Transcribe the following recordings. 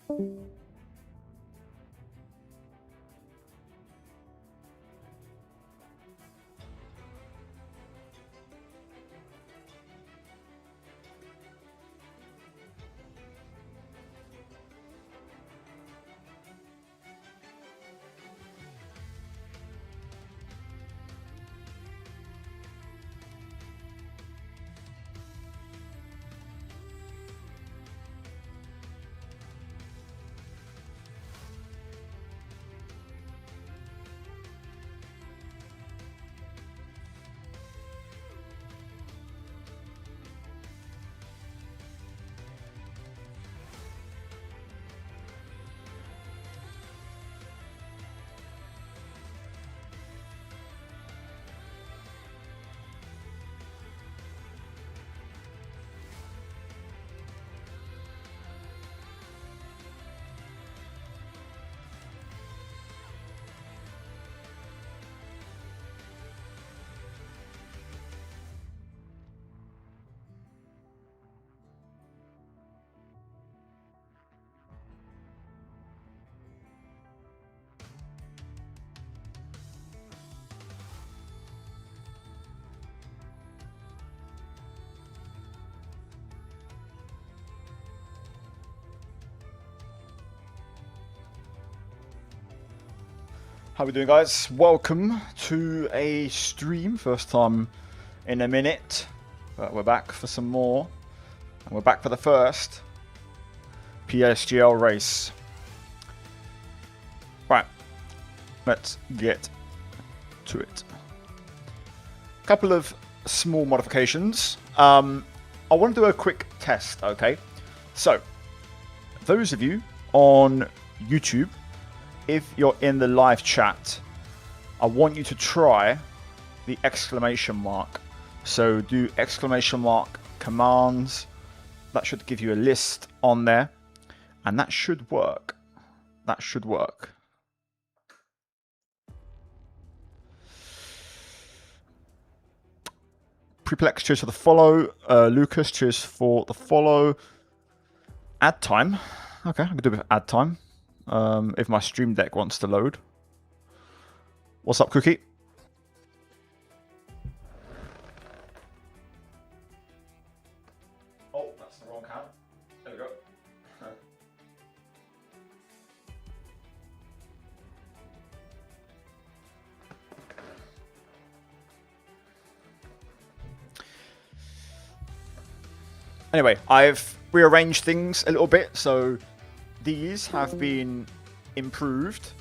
How we doing, guys? Welcome to a stream. First time in a minute, but we're back for some more, and we're back for the first PSGL race. Right, let's get to it. Couple of small modifications. I want to do a quick test. Okay, so those of you on YouTube, if you're in the live chat, I want you to try the exclamation mark. So do exclamation mark commands. That should give you a list on there, and that should work. That should work. Preplex, cheers for the follow. Lucas, cheers for the follow. Ad time. Okay, I can do it with ad time. If my stream deck wants to load. What's up, Cookie? Oh, that's the wrong count. There we go. Anyway, I've rearranged things a little bit, so these have been improved,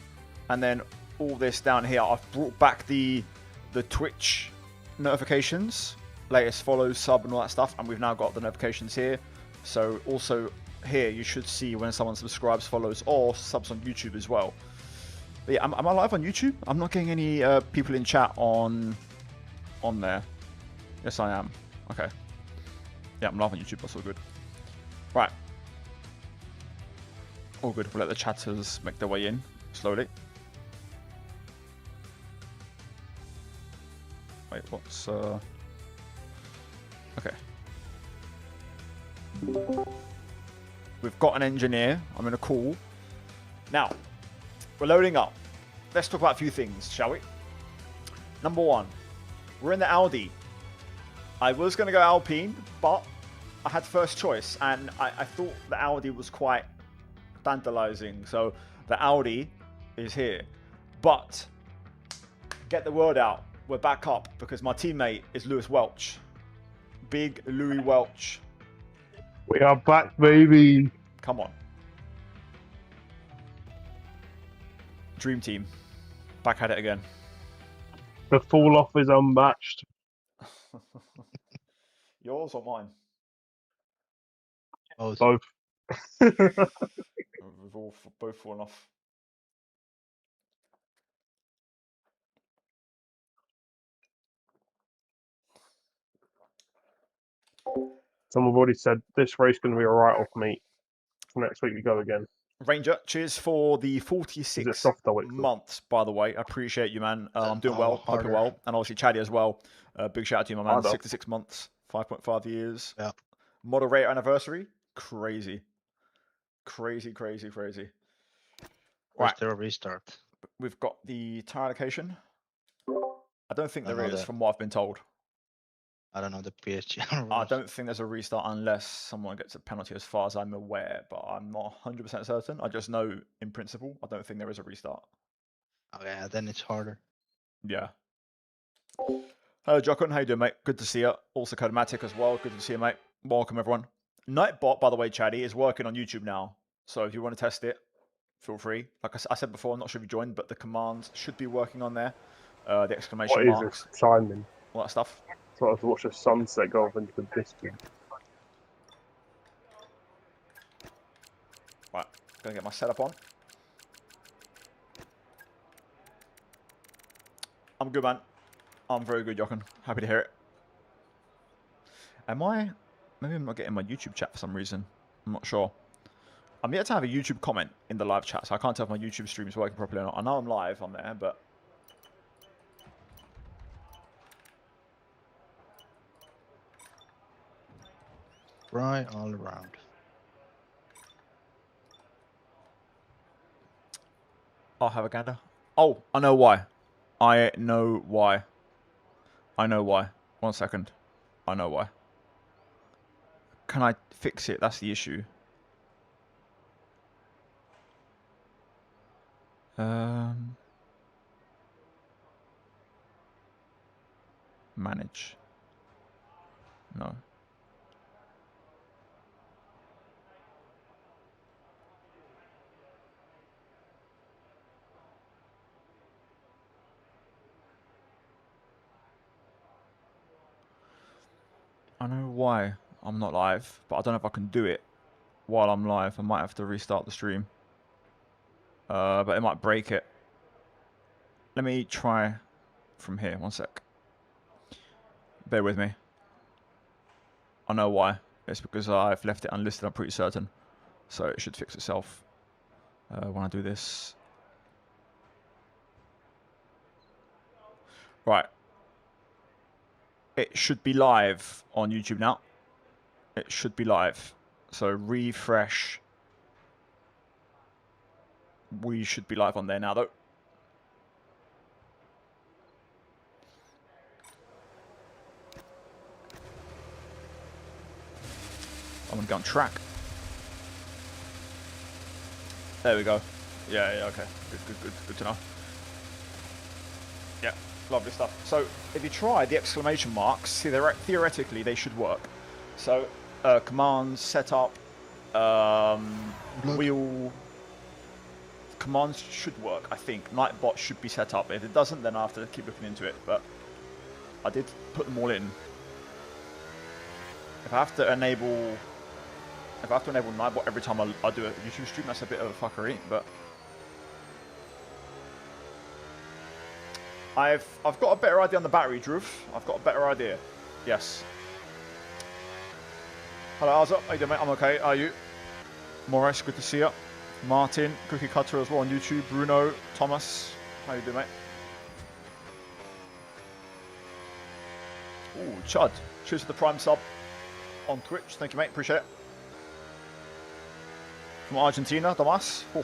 and then all this down here, I've brought back the Twitch notifications, latest follows, sub, and all that stuff, and we've now got the notifications here. So also here, you should see when someone subscribes, follows, or subs on YouTube as well. But yeah, am I live on YouTube? I'm not getting any people in chat on there. Yes, I am. Okay. Yeah, I'm live on YouTube. That's all good. Right. All good. We'll let the chatters make their way in slowly. Wait, what's okay. We've got an engineer. I'm going to call. Now, we're loading up. Let's talk about a few things, shall we? Number one, we're in the Audi. I was going to go Alpine, but I had first choice, and I thought the Audi was quite tantalizing. So the Audi is here. But get the word out. We're back up because my teammate is Lewis Welch. Big Louis Welch. We are back, baby. Come on. Dream team. Back at it again. The fall off is unmatched. Yours or mine? Both. We've all both fallen off. Someone have already said this race is going to be a write-off meet. Next week we go again. Ranger, cheers for the 46 months, by the way. I appreciate you, man. I'm doing well. Hope you're well. And obviously, Chaddy as well. Big shout out to you, my man. 66 months, 5.5 years. Yeah. Moderator anniversary. Crazy. Crazy, crazy, crazy. Or is Right. there a restart? We've got the tire allocation. I don't think there is, that. from what I've been told. I don't know the PSGL rules. I don't think there's a restart unless someone gets a penalty, as far as I'm aware, but I'm not 100% certain. I just know, in principle, I don't think there is a restart. Oh yeah, then it's harder. Yeah. Hello, Jockin. How you doing, mate? Good to see you. Also, Codematic as well. Good to see you, mate. Welcome, everyone. Nightbot, by the way, Chaddy, is working on YouTube now. So if you want to test it, feel free. Like I said before, I'm not sure if you joined, but the commands should be working on there. The exclamation What is marks, this timing? all that stuff. So I have to watch the sunset go off into the distance. Right, gonna get my setup on. I'm good, man. I'm very good, Jochen. Happy to hear it. Am I? Maybe I'm not getting my YouTube chat for some reason. I'm not sure. I'm yet to have a YouTube comment in the live chat, so I can't tell if my YouTube stream is working properly or not. I know I'm live on there, but... Right all around. I'll have a gander. Oh, I know why. I know why. I know why. 1 second. I know why. Can I fix it? That's the issue. Manage. No. I know why I'm not live, but I don't know if I can do it while I'm live. I might have to restart the stream. But it might break it. Let me try from here. 1 sec. Bear with me. I know why. It's because I've left it unlisted, I'm pretty certain. So it should fix itself when I do this. Right. It should be live on YouTube now. It should be live. So refresh. We should be live on there now, though. I'm going to go on track. There we go. Yeah, okay. Good to know. Yeah, lovely stuff. So if you try the exclamation marks, see, theoretically they should work. So commands, setup, wheel. Commands should work, I think. Nightbot should be set up. If it doesn't, then I have to keep looking into it. But I did put them all in. If I have to enable Nightbot every time I do a YouTube stream, that's a bit of a fuckery. But I've got a better idea on the battery, Drew. I've got a better idea. Yes. Hello, Arza. How you doing, mate? I'm okay. How are you? Morris, good to see you. Martin, Cookie Cutter as well on YouTube. Bruno, Thomas, how you doing, mate? Ooh, Chud. Cheers for the Prime sub on Twitch. Thank you, mate. Appreciate it. From Argentina, Tomas. Oh.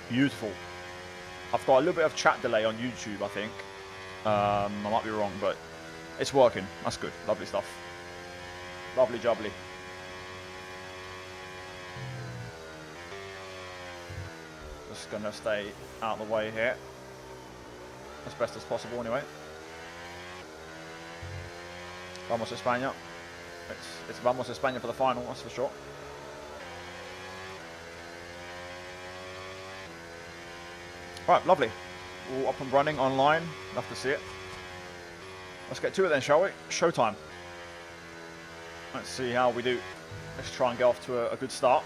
Beautiful. I've got a little bit of chat delay on YouTube, I think. I might be wrong, but it's working. That's good. Lovely stuff. Lovely jubbly. Just gonna stay out of the way here. As best as possible anyway. Vamos España. It's Vamos España for the final, that's for sure. Right, lovely. All up and running online. Love to see it. Let's get to it then, shall we? Showtime. Let's see how we do. Let's try and get off to a good start.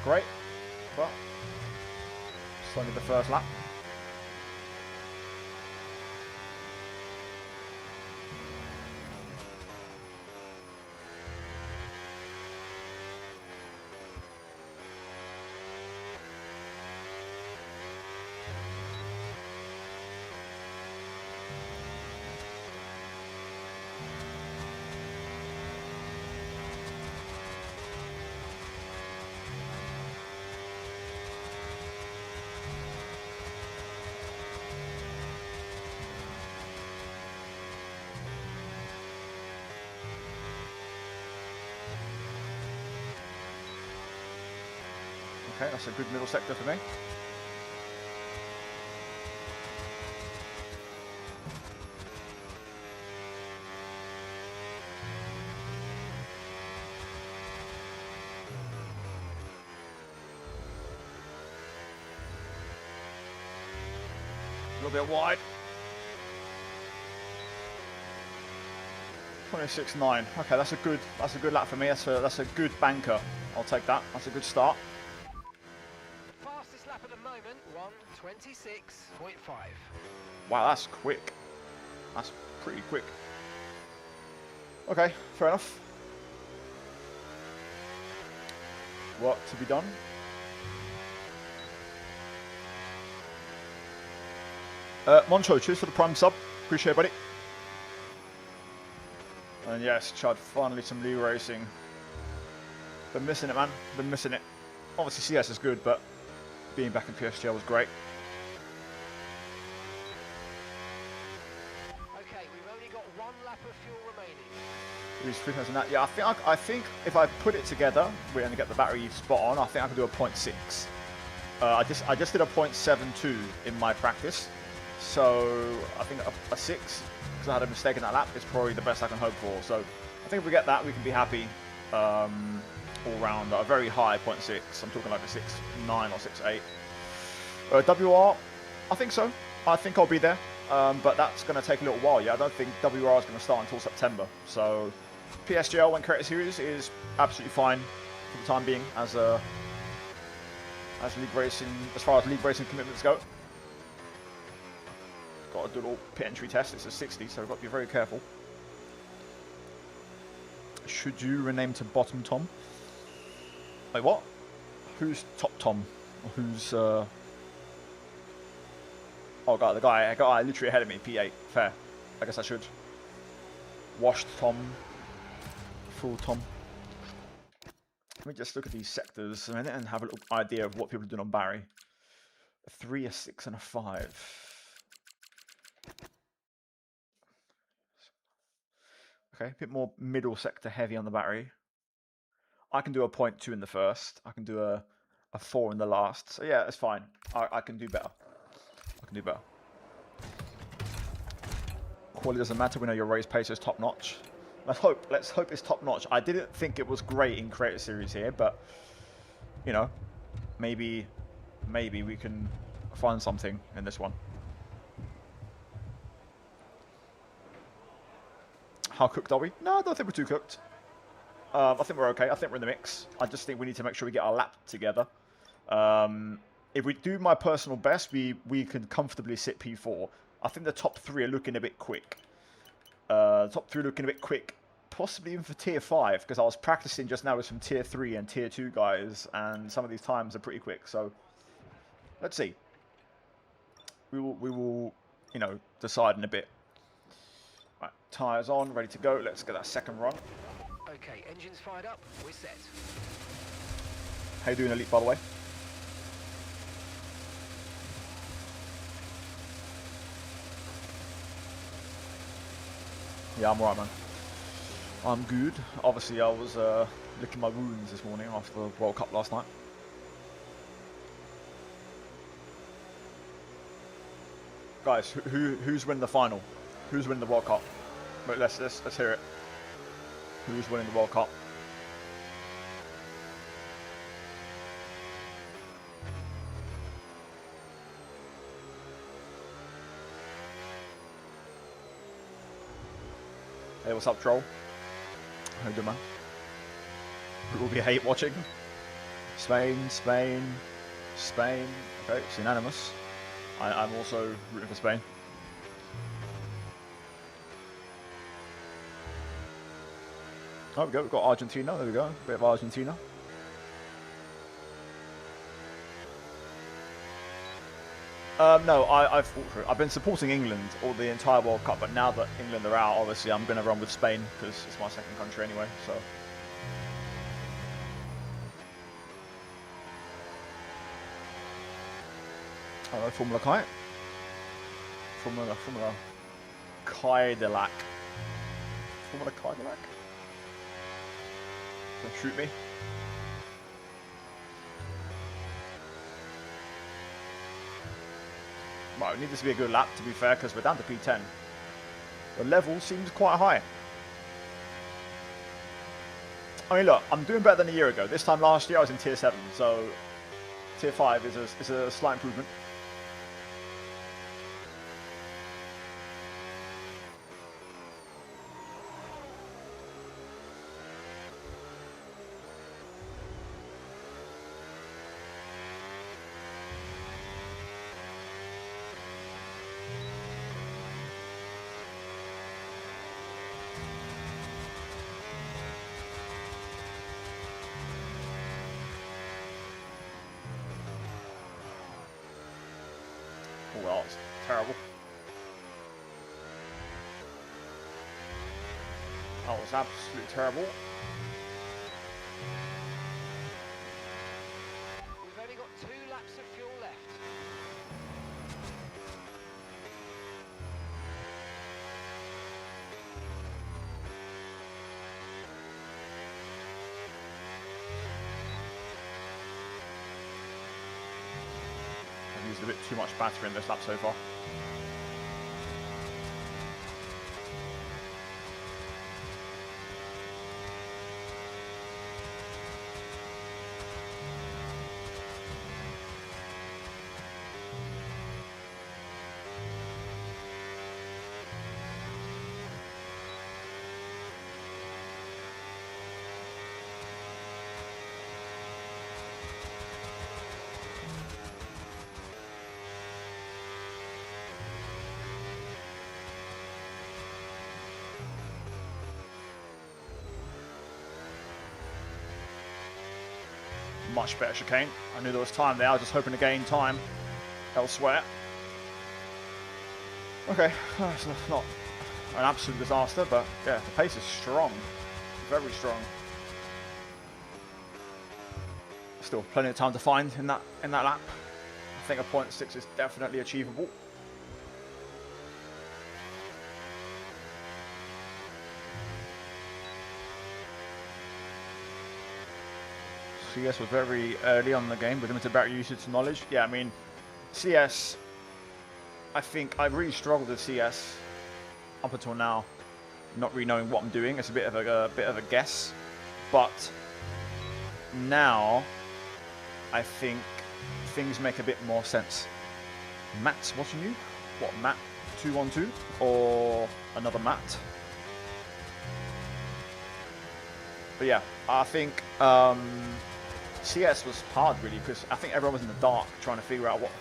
great, but it's only the first lap. Okay, that's a good middle sector for me. A little bit wide. 26.9. Okay, that's a good lap for me. That's a good banker. I'll take that. That's a good start. Fastest lap at the moment, 1:26.5. Wow, that's quick. That's pretty quick. Okay, fair enough. Work to be done. Moncho, cheers for the prime sub. Appreciate it, buddy. And yes, Chud, finally some Lee racing. Been missing it, man. Been missing it. Obviously CS is good, but being back in PSGL was great. Okay, we've only got 1 lap of fuel remaining. Use 3,000 that. Yeah, I think if I put it together, we're going to get the battery spot on. I think I can do a 0.6. I just did a 0.72 in my practice, so I think a 6 because I had a mistake in that lap is probably the best I can hope for. So I think if we get that, we can be happy all round. A very high 0.6. I'm talking like a 6.9 or 6.8. WR, I think so. I think I'll be there, but that's going to take a little while. Yeah, I don't think WR is going to start until September. So PSGL when Creator Series is absolutely fine for the time being as league racing, as far as league racing commitments go. Got to do a little pit entry test. It's a 60, so we've got to be very careful. Should you rename to Bottom Tom? Wait, what? Who's Top Tom? Or who's oh god, the guy literally ahead of me. P8. Fair. I guess I should. Washed Tom. Full Tom. Let me just look at these sectors a minute and have a little idea of what people are doing on Barry. A 3, a 6, and a 5. Okay, a bit more middle sector heavy on the battery. I can do a 0.2 in the first. I can do a 4 in the last. So yeah, it's fine. I can do better. I can do better. Quality doesn't matter. We know your race pace is top notch. Let's hope it's top notch. I didn't think it was great in Creator Series here, but you know, maybe we can find something in this one. How cooked are we? No, I don't think we're too cooked. I think we're okay. I think we're in the mix. I just think we need to make sure we get our lap together. If we do my personal best, we can comfortably sit P4. I think the top 3 are looking a bit quick. Top 3 looking a bit quick. Possibly even for tier 5, because I was practicing just now with some tier 3 and tier 2 guys, and some of these times are pretty quick. So let's see. We will, you know, decide in a bit. Right, tyres on, ready to go. Let's get that second run. Okay, engines fired up, we're set. How you doing, Elite, by the way? Yeah, I'm alright, man. I'm good. Obviously, I was licking my wounds this morning after the World Cup last night. Guys, who's winning the final? Who's winning the World Cup? Wait, let's hear it. Who's winning the World Cup? Hey, what's up, troll? How you doing, man? It will be hate watching. Spain, Spain, Spain. Okay, it's unanimous. I'm also rooting for Spain. Oh, we've got Argentina. There we go. A bit of Argentina. No, I've been supporting England all the entire World Cup, but now that England are out, obviously I'm going to run with Spain because it's my second country anyway. So. Hello, Formula Kite. Formula Kaidelak. Formula Kaidelak? Don't shoot me. Well, it needs this to be a good lap, to be fair, because we're down to P10. The level seems quite high. I mean, look, I'm doing better than a year ago. This time last year, I was in Tier 7, so Tier 5 is a slight improvement. Oh, well, it's terrible. That was absolutely terrible. We've only got 2 laps of fuel left. I've used a bit too much battery in this lap so far. Much better chicane. I knew there was time there. I was just hoping to gain time elsewhere. Okay, it's not an absolute disaster, but yeah, the pace is strong. Very strong. Still plenty of time to find in that lap. I think a 0.6 is definitely achievable. CS was very early on in the game with limited battery usage knowledge. Yeah, I mean, CS, I think I really struggled with CS up until now, not really knowing what I'm doing. It's a bit of a guess, but now I think things make a bit more sense. Matt's watching you? What, Matt 212 or another Matt? But yeah, I think CS was hard really because I think everyone was in the dark trying to figure out what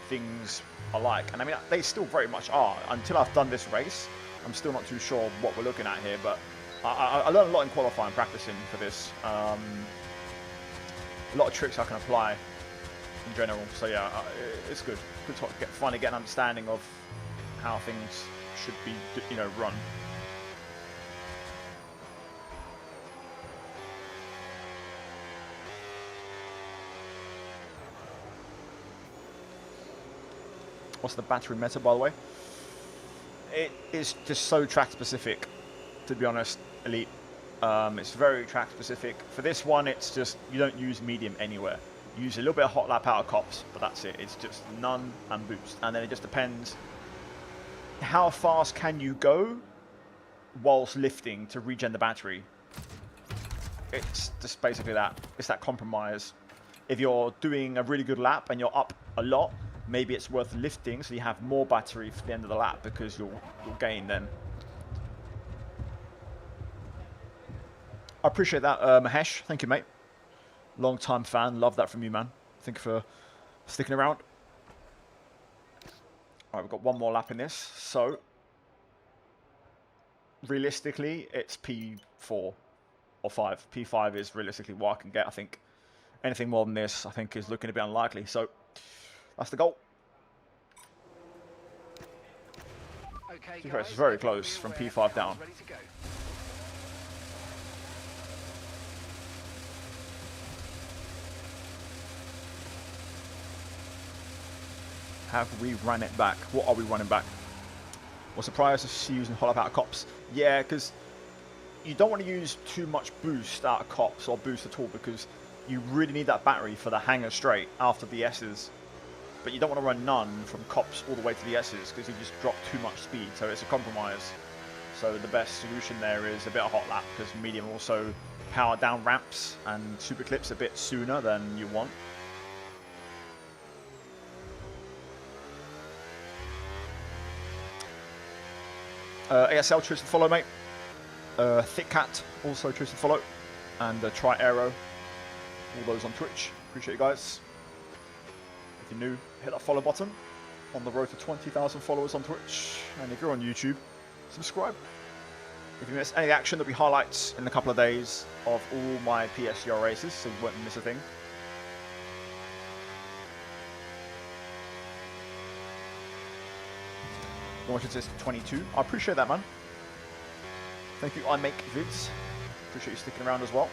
things are like, and I mean they still very much are. Until I've done this race, I'm still not too sure what we're looking at here, but I learned a lot in qualifying, practicing for this. A lot of tricks I can apply in general, so yeah, it's good to finally get an understanding of how things should be, you know, run. What's the battery meta, by the way? It is just so track specific, to be honest, Elite. It's very track specific. For this one, it's just, you don't use medium anywhere. You use a little bit of hot lap out of cops, but that's it. It's just none and boost. And then it just depends how fast can you go whilst lifting to regen the battery. It's just basically that. It's that compromise. If you're doing a really good lap and you're up a lot, maybe it's worth lifting so you have more battery for the end of the lap because you'll gain then. I appreciate that, Mahesh. Thank you, mate. Long-time fan. Love that from you, man. Thank you for sticking around. All right, we've got one more lap in this. So, realistically, it's P4 or 5. P5 is realistically what I can get. I think anything more than this, I think, is looking a bit unlikely. So, that's the goal. Okay, It's guys, very everyone close be from aware, P5 the down. car's ready to go. Have we run it back? What are we running back? Well, surprised to see using hollow out of cops. Yeah, because you don't want to use too much boost out of cops or boost at all because you really need that battery for the hanger straight after the S's. But you don't want to run none from cops all the way to the S's because you just drop too much speed. So it's a compromise. So the best solution there is a bit of hot lap because medium also power down ramps and super clips a bit sooner than you want. ASL, choose to follow, mate. Thick Cat, also choose to follow. And Try Aero, all those on Twitch. Appreciate you guys. If you're new, hit that follow button. On the road to 20,000 followers on Twitch. And if you're on YouTube, subscribe. If you miss any action, there'll be highlights in a couple of days of all my PSGL races, so you won't miss a thing. Launch assist 22. I appreciate that, man. Thank you, I make vids. Appreciate you sticking around as well.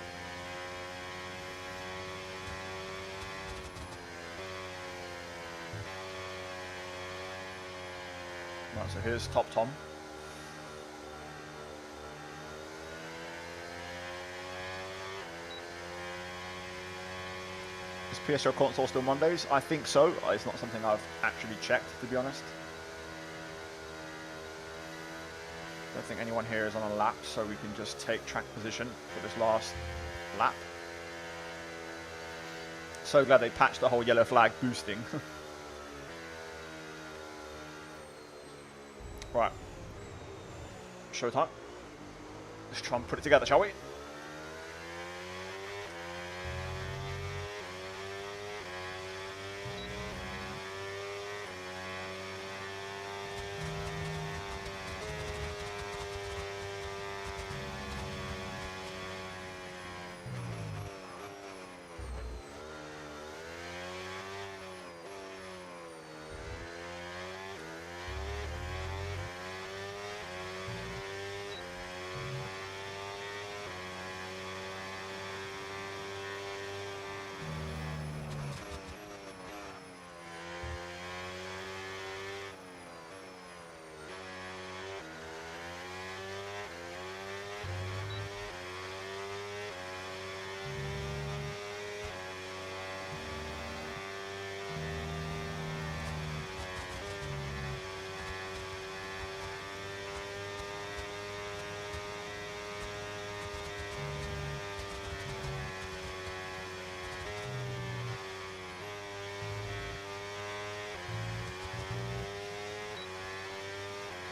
Right, so here's Top Tom. Is PSGL console still Mondays? I think so. It's not something I've actually checked, to be honest. I don't think anyone here is on a lap, so we can just take track position for this last lap. So glad they patched the whole yellow flag boosting. Right. Showtime. Let's try and put it together, shall we?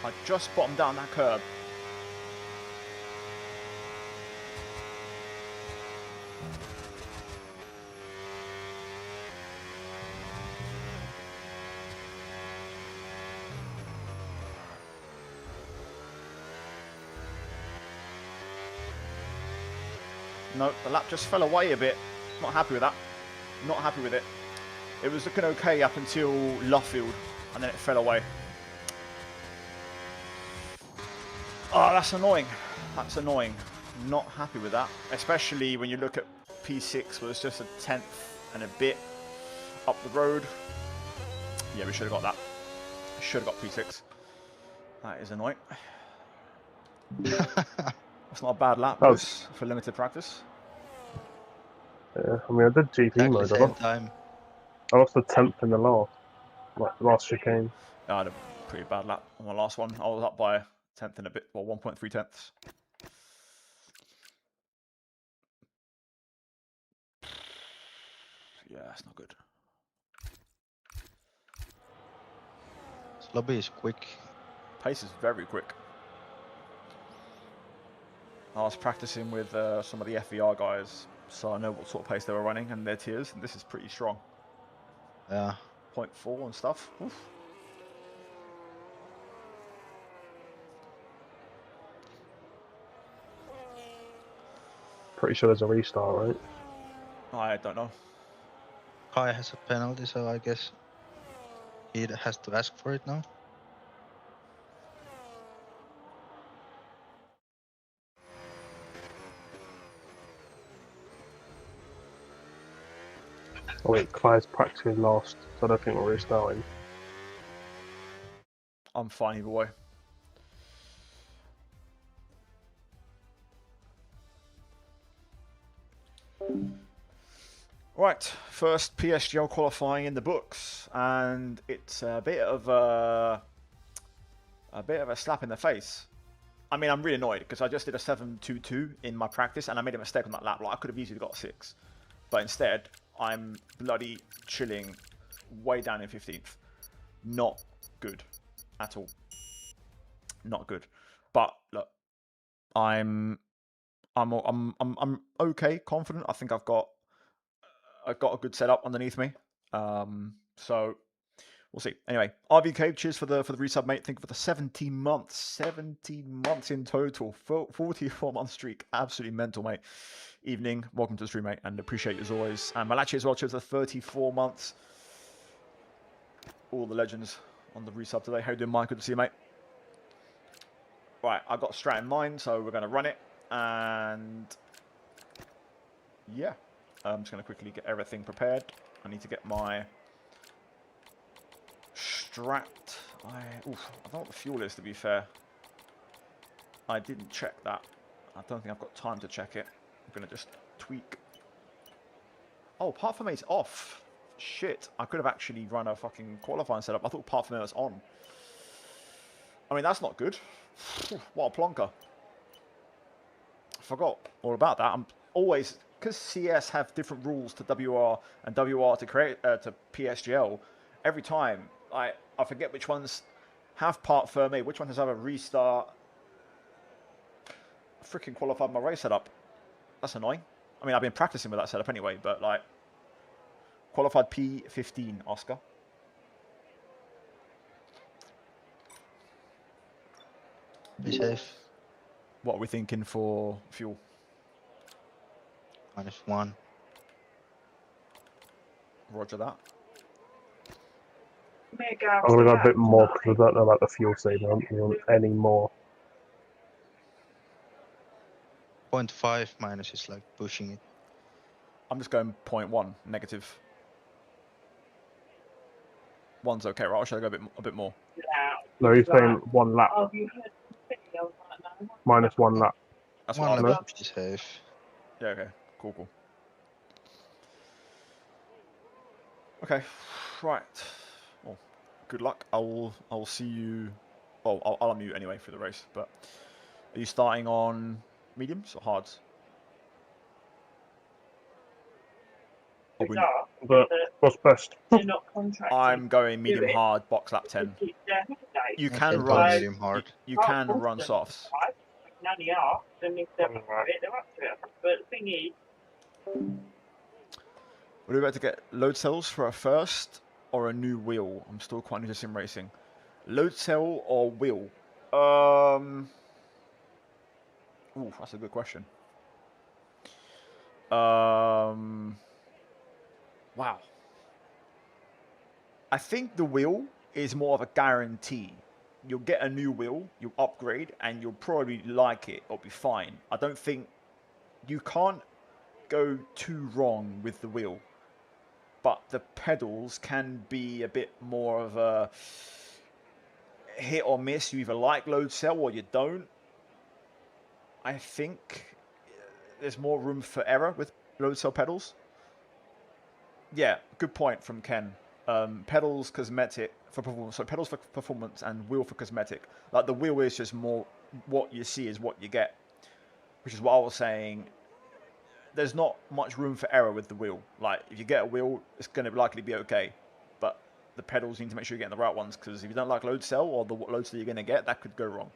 I just bottomed down that curb. No, the lap just fell away a bit. Not happy with that. Not happy with it. It was looking okay up until Luffield, and then it fell away. Oh, that's annoying. That's annoying. Not happy with that. Especially when you look at P6, where it's just a 10th and a bit up the road. Yeah, we should have got that. Should have got P6. That is annoying. That's not a bad lap, boys, for limited practice. Yeah, I mean, I did GP Exactly mode. same time. I lost the 10th in the last chicane. I had a pretty bad lap on my last one. I was up by 10th and a bit, well, 1.3 tenths. Yeah, that's not good. This lobby is quick. Pace is very quick. I was practicing with some of the FVR guys so I know what sort of pace they were running and their tiers, and this is pretty strong. Yeah. 0.4 and stuff. Oof. Pretty sure there's a restart, right? I don't know. Kai has a penalty, so I guess he has to ask for it now. I think Clyde's practically lost, so I don't think we're restarting. I'm fine either way. Right, first PSGL qualifying in the books, and it's a bit of a slap in the face. I mean, I'm really annoyed because I just did a 7.22 in my practice, and I made a mistake on that lap. Like, I could have easily got 6, but instead, I'm bloody chilling way down in 15th. Not good at all. Not good. But look, I'm okay, confident. I think I've got a good setup underneath me. So we'll see. Anyway, RVK, cheers for the resub, mate. Thank you for the 17 months. 17 months in total. 44-month streak. Absolutely mental, mate. Evening. Welcome to the stream, mate, and appreciate you as always. And Malachi as well, cheers for 34 months. All the legends on the resub today. How you doing, Mike? Good to see you, mate. Right, I've got Strat in mind, so we're going to run it. And yeah, I'm just going to quickly get everything prepared. I need to get my Strat. I don't know what the fuel is, to be fair. I didn't check that. I don't think I've got time to check it. I'm going to just tweak. Oh, part for mate's off. Shit, I could have actually run a fucking qualifying setup. I thought part for me was on. I mean, that's not good. What a plonker. Forgot all about that. I'm always, because CS have different rules to WR and WR to create to PSGL. Every time I forget which ones have part Fermi, which one has have a restart. I freaking qualified my race setup. That's annoying. I mean, I've been practicing with that setup anyway, but like qualified P15, Oscar. Be safe. What are we thinking for fuel? -1. Roger that. I'm going to go a bit more because I don't know about the fuel saving any more. 0.5 minus is like pushing it. I'm just going 0.1 negative. 1's okay, right? Or should I go a bit more? No, he's saying 1 lap. -1 lap. That's One what lap should be safe. Yeah, okay. Cool. Okay, right. Well, good luck. I'll see you. Well, I'll unmute anyway for the race. But are you starting on mediums or hards? But what's best? I'm going medium hard, box lap 10. You can Okay, run medium hard. You can run softs. Would we better to get load cells for a first or a new wheel? I'm still quite new to sim racing. Load cell or wheel? Ooh, that's a good question. Wow. I think the wheel is more of a guarantee. You'll get a new wheel, you'll upgrade, and you'll probably like it. It'll be fine. I don't think you can't go too wrong with the wheel. But the pedals can be a bit more of a hit or miss. You either like load cell or you don't. I think there's more room for error with load cell pedals. Yeah, good point from Ken. Pedals cosmetic for performance. So pedals for performance and wheel for cosmetic. Like the wheel is just more what you see is what you get, which is what I was saying. There's not much room for error with the wheel. Like if you get a wheel, it's going to likely be okay, but the pedals, you need to make sure you're getting the right ones, because if you don't like load cell or the load cell you're going to get, that could go wrong.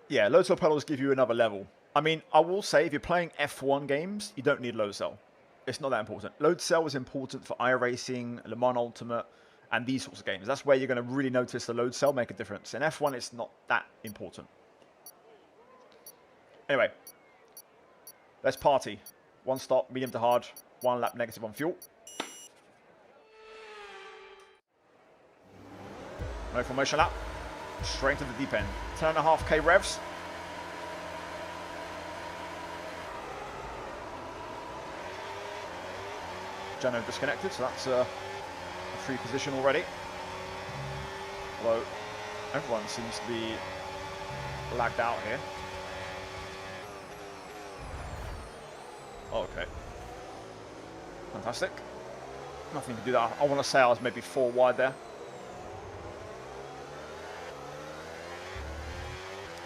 Yeah, load cell pedals give you another level. I mean, I will say if you're playing F1 games, you don't need load cell. It's not that important. Load cell is important for iRacing, Le Mans Ultimate, and these sorts of games. That's where you're going to really notice the load cell make a difference. In F1, it's not that important. Anyway, let's party. One stop, medium to hard, 1 lap negative on fuel. No formation lap. Straight to the deep end. 10.5k revs. Jano disconnected, so that's a free position already. Although everyone seems to be lagged out here. Oh, okay. Fantastic. Nothing to do that. I want to say I was maybe 4 wide there.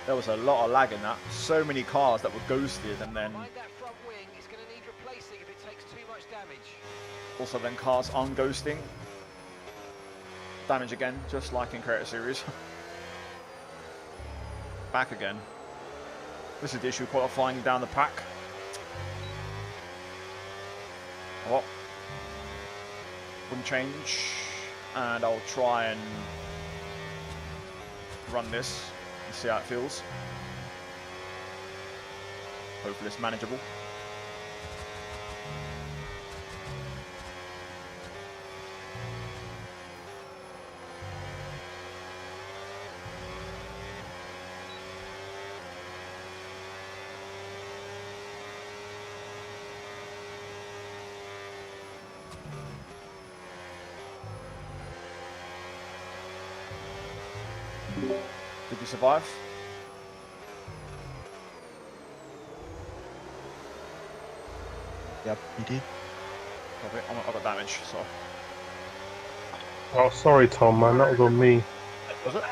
There was a lot of lag in that. So many cars that were ghosted and then... Mind that front wing is going to need replacing if it takes too much damage. Also then cars unghosting. Damage again, just like in Creator Series. Back again. This is the issue, qualifying down the pack. Well, wouldn't change. And I'll try and run this and see how it feels. Hopefully it's manageable. Did you survive? Yep, he did. Copy. I got damage, so. Oh, sorry, Tom, man. That was on me. Was it?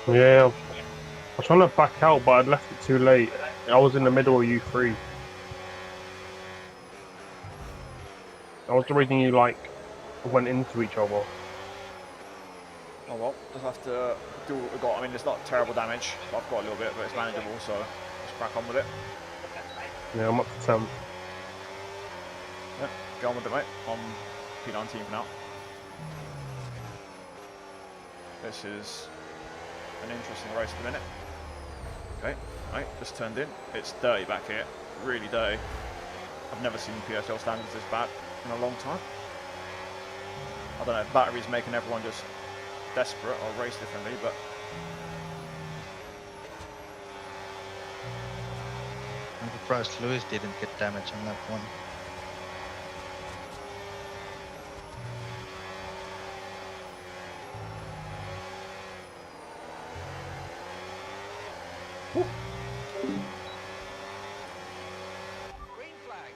Yeah. I was trying to back out, but I'd left it too late. I was in the middle of U3. That was the reason you, like, went into each other. Oh well, just have to do what we've got. I mean, it's not terrible damage. I've got a little bit, but it's manageable, so just crack on with it. Yeah, I'm up to 10. Yeah, get on with it, mate. I'm P19 for now. This is an interesting race at the minute. Okay, right, just turned in. It's dirty back here, really dirty. I've never seen PSGL standards this bad in a long time. I don't know if battery's making everyone just desperate or race differently, but I'm surprised Lewis didn't get damage on that one. Green flag.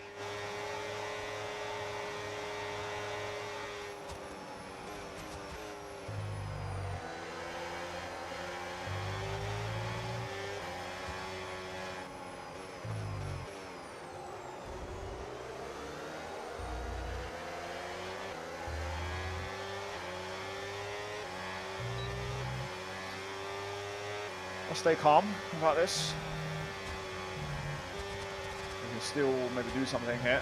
I'll stay calm about this. We can still maybe do something here.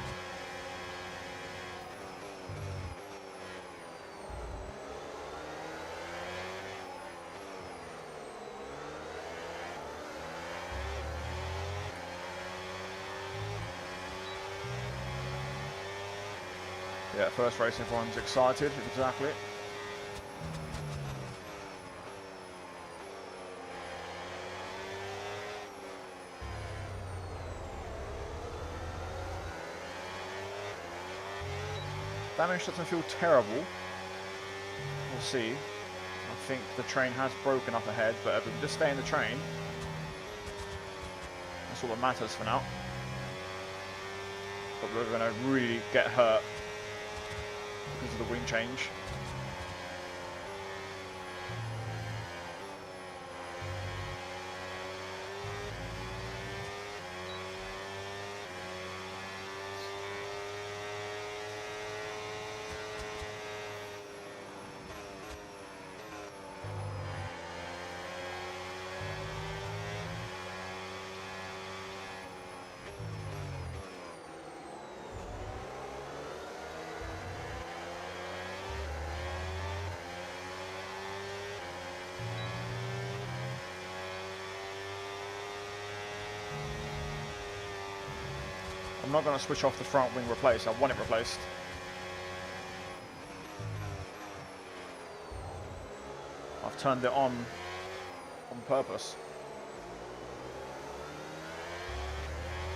Yeah, first race, everyone's excited, exactly. Damage doesn't feel terrible. We'll see. I think the train has broken up ahead, but if we can just stay in the train, that's all that matters for now. But we're going to really get hurt because of the wing change. I'm not going to switch off the front wing replace. I want it replaced. I've turned it on purpose.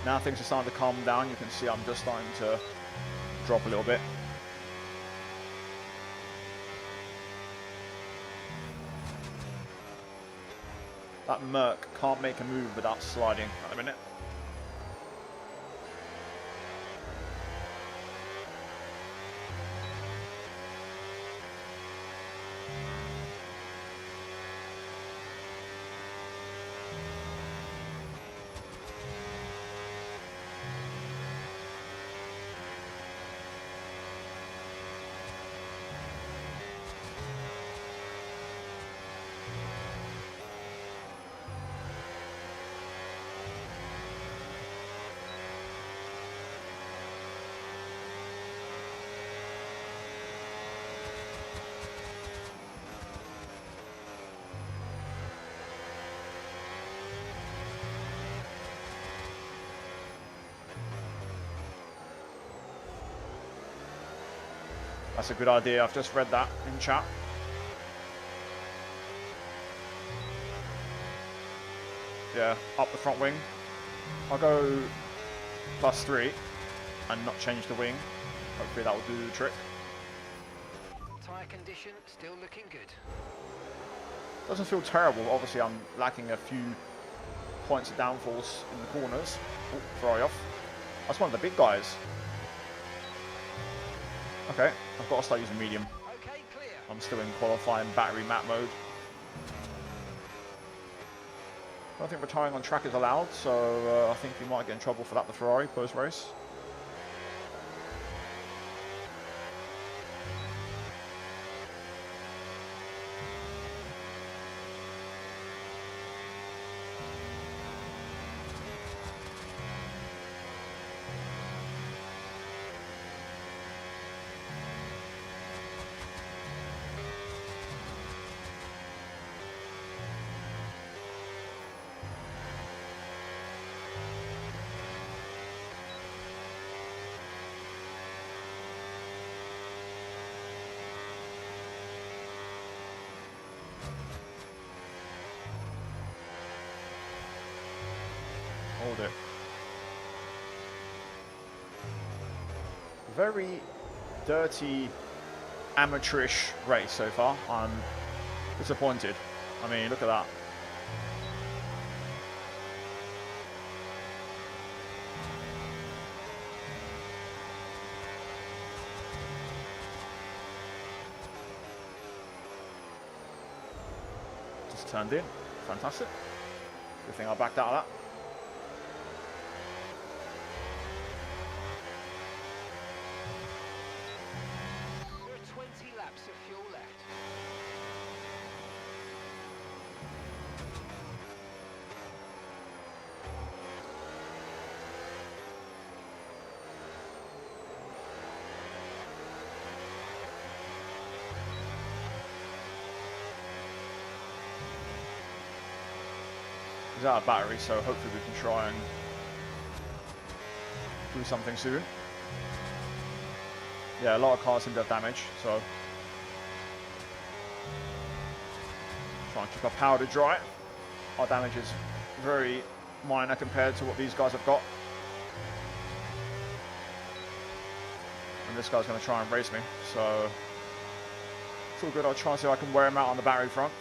Now things are starting to calm down. You can see I'm just starting to drop a little bit. That Merc can't make a move without sliding at the minute. That's a good idea. I've just read that in chat. Yeah, up the front wing. I'll go +3 and not change the wing. Hopefully that will do the trick. Tyre condition still looking good. Doesn't feel terrible. Obviously I'm lacking a few points of downforce in the corners. Oh, fry off. That's one of the big guys. Okay, I've got to start using medium. Okay, clear. I'm still in qualifying battery map mode. I don't think retiring on track is allowed, so I think you might get in trouble for that, the Ferrari, post-race. Hold it. Very dirty, amateurish race so far. I'm disappointed. I mean, look at that. Just turned in. Fantastic. Good thing I backed out of that. There are 20 laps of fuel left. He's out of battery, so hopefully we can try and do something soon. Yeah, a lot of cars seem to have damage, so try and keep our powder dry. Our damage is very minor compared to what these guys have got. And this guy's going to try and race me, so it's all good. I'll try and see if I can wear him out on the battery front.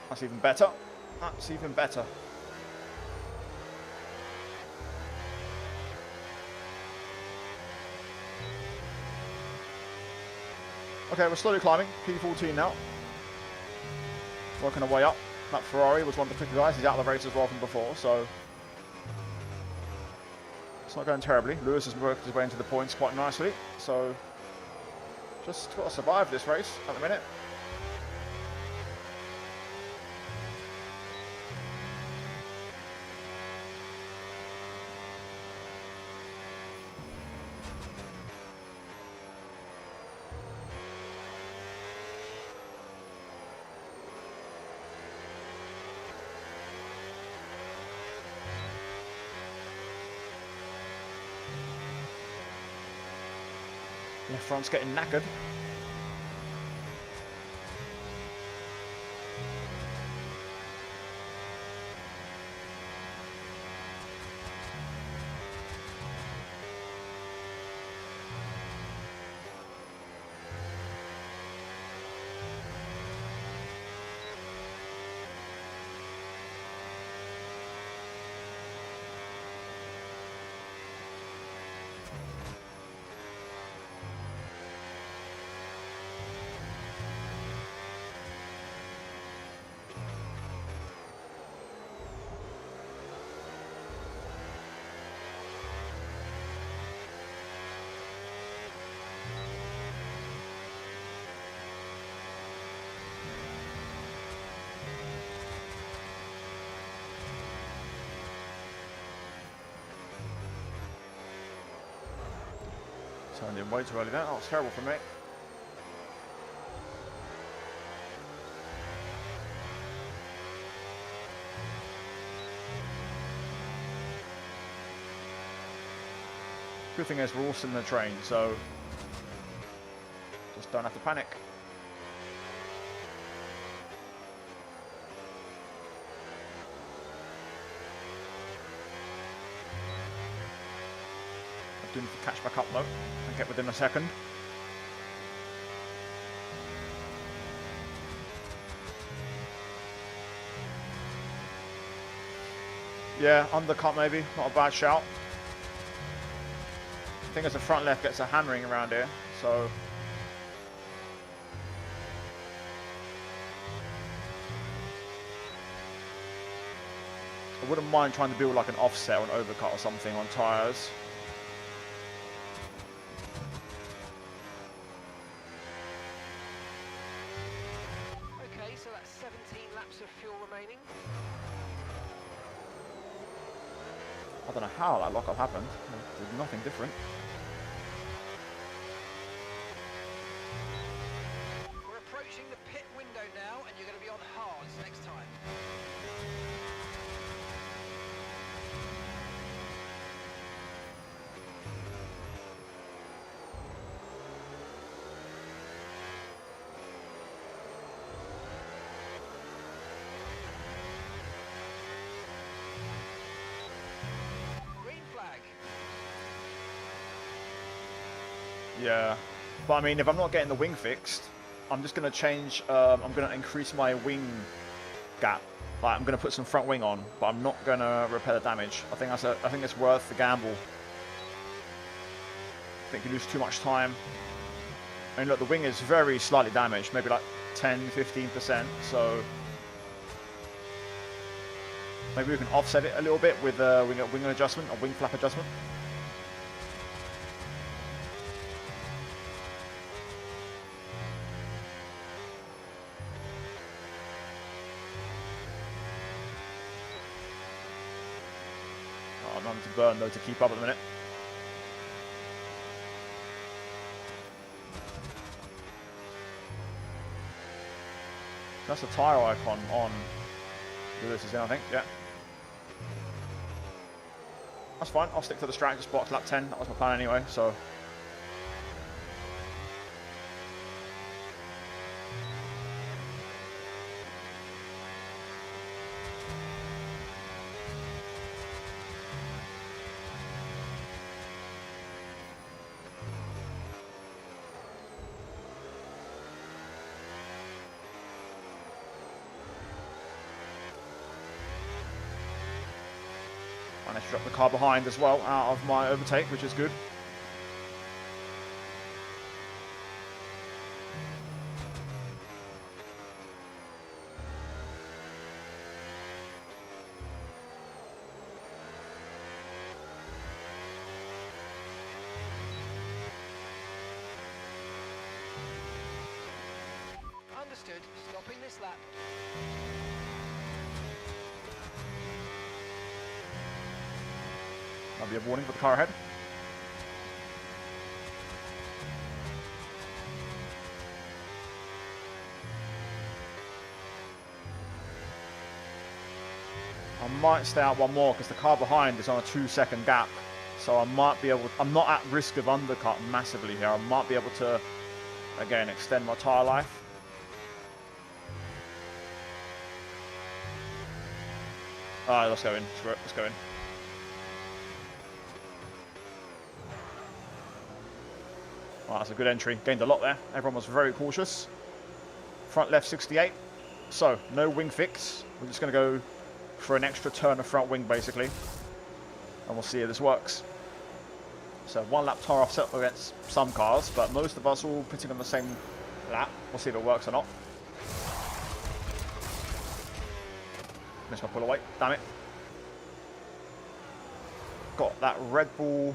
That's even better. That's even better. Okay, we're slowly climbing. P14 now. Working our way up. That Ferrari was one of the quicker guys. He's out of the race as well from before, so it's not going terribly. Lewis has worked his way into the points quite nicely, so just got to survive this race at the minute. The front's getting knackered. Turned in way too early there. That was terrible for me. Good thing is we're all still in the train, so just don't have to panic. I do need to catch back up though and get within a second. Yeah, undercut maybe, not a bad shout. I think as the front left gets a hammering around here, so I wouldn't mind trying to build like an offset or an overcut or something on tyres. Okay, so that's 17 laps of fuel remaining. I don't know how that lockup happened. There's nothing different. We're approaching the pit window now, and you're going to be on hards next time. Green flag. Yeah, but I mean, if I'm not getting the wing fixed, I'm just going to change, I'm going to increase my wing gap. Like, I'm going to put some front wing on, but I'm not going to repair the damage. I think it's worth the gamble. I think you lose too much time. I mean, look, the wing is very slightly damaged, maybe like 10, 15%, so maybe we can offset it a little bit with a wing adjustment, a wing flap adjustment. Oh, I'm having to burn though to keep up at the minute. That's the tyre icon on Lewis is in, I think, yeah. That's fine, I'll stick to the strategy spot to lap 10, that was my plan anyway, so. Managed to drop the car behind as well out of my overtake, which is good. Understood. Stopping this lap. That'll be a warning for the car ahead. I might stay out one more because the car behind is on a 2-second gap. So I might be able. I'm not at risk of undercut massively here. I might be able to, again, extend my tyre life. Alright, let's go in. Screw it. Let's go in. Alright, that's a good entry. Gained a lot there. Everyone was very cautious. Front left 68. So, no wing fix. We're just going to go for an extra turn of front wing, basically. And we'll see if this works. So, 1 lap tyre offset against some cars, but most of us all pitting on the same lap. We'll see if it works or not. Missed my pull away. Damn it. Got that Red Bull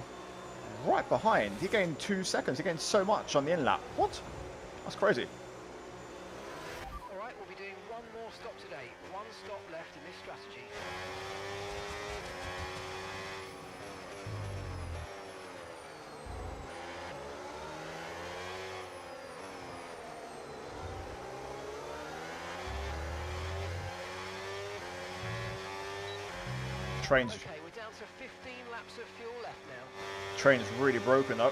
right behind. He gained 2 seconds. He gained so much on the in lap. What? That's crazy. All right, we'll be doing one more stop today. 1 stop left in this strategy. Train's Okay, we're down to 15 laps of fuel left now. train's really broken though.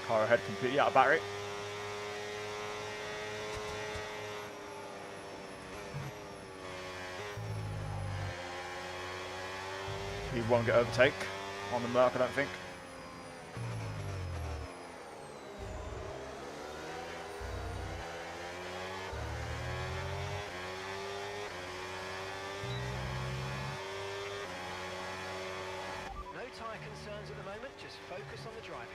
Car ahead completely out of battery. He won't get overtake on the Merc, I don't think. No tyre concerns at the moment, just focus on the driving.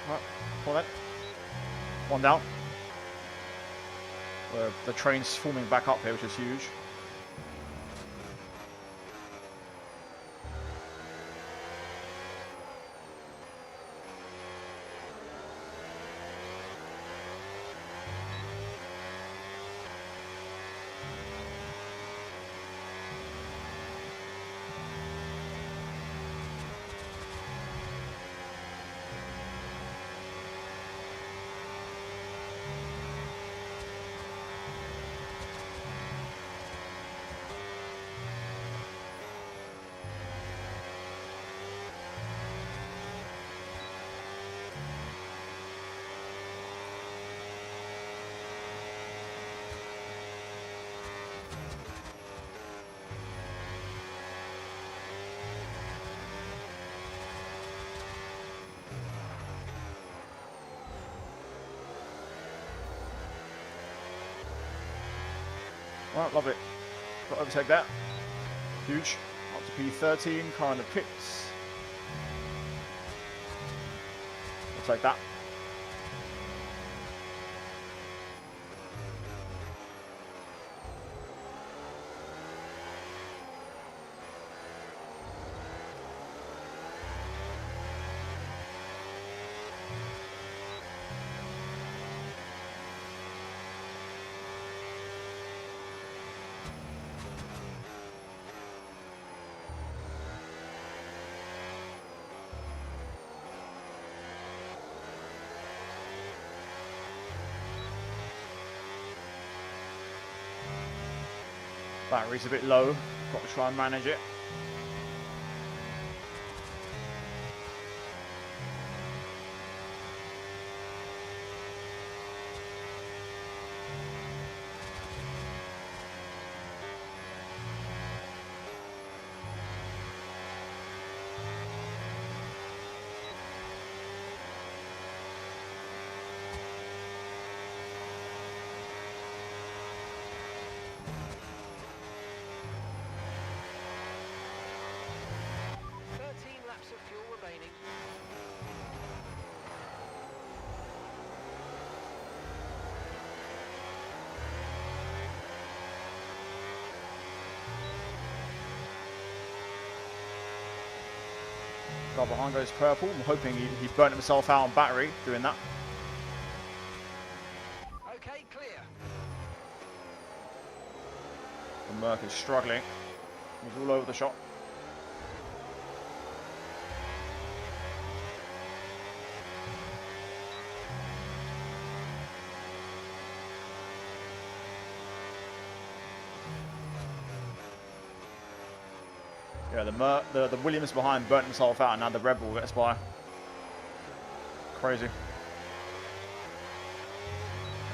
Right, pull that. 1 down. The train's forming back up here, which is huge. Right, lovely. Got to overtake that. Huge. Up to P13, kind of pits. I'll take that. Battery's a bit low. Got to try and manage it. Guy behind goes purple. I'm hoping he burnt himself out on battery doing that. Okay, clear. The Merc is struggling. He's all over the shop. Yeah, the Williams behind burnt himself out, and now the Red Bull gets by. Crazy.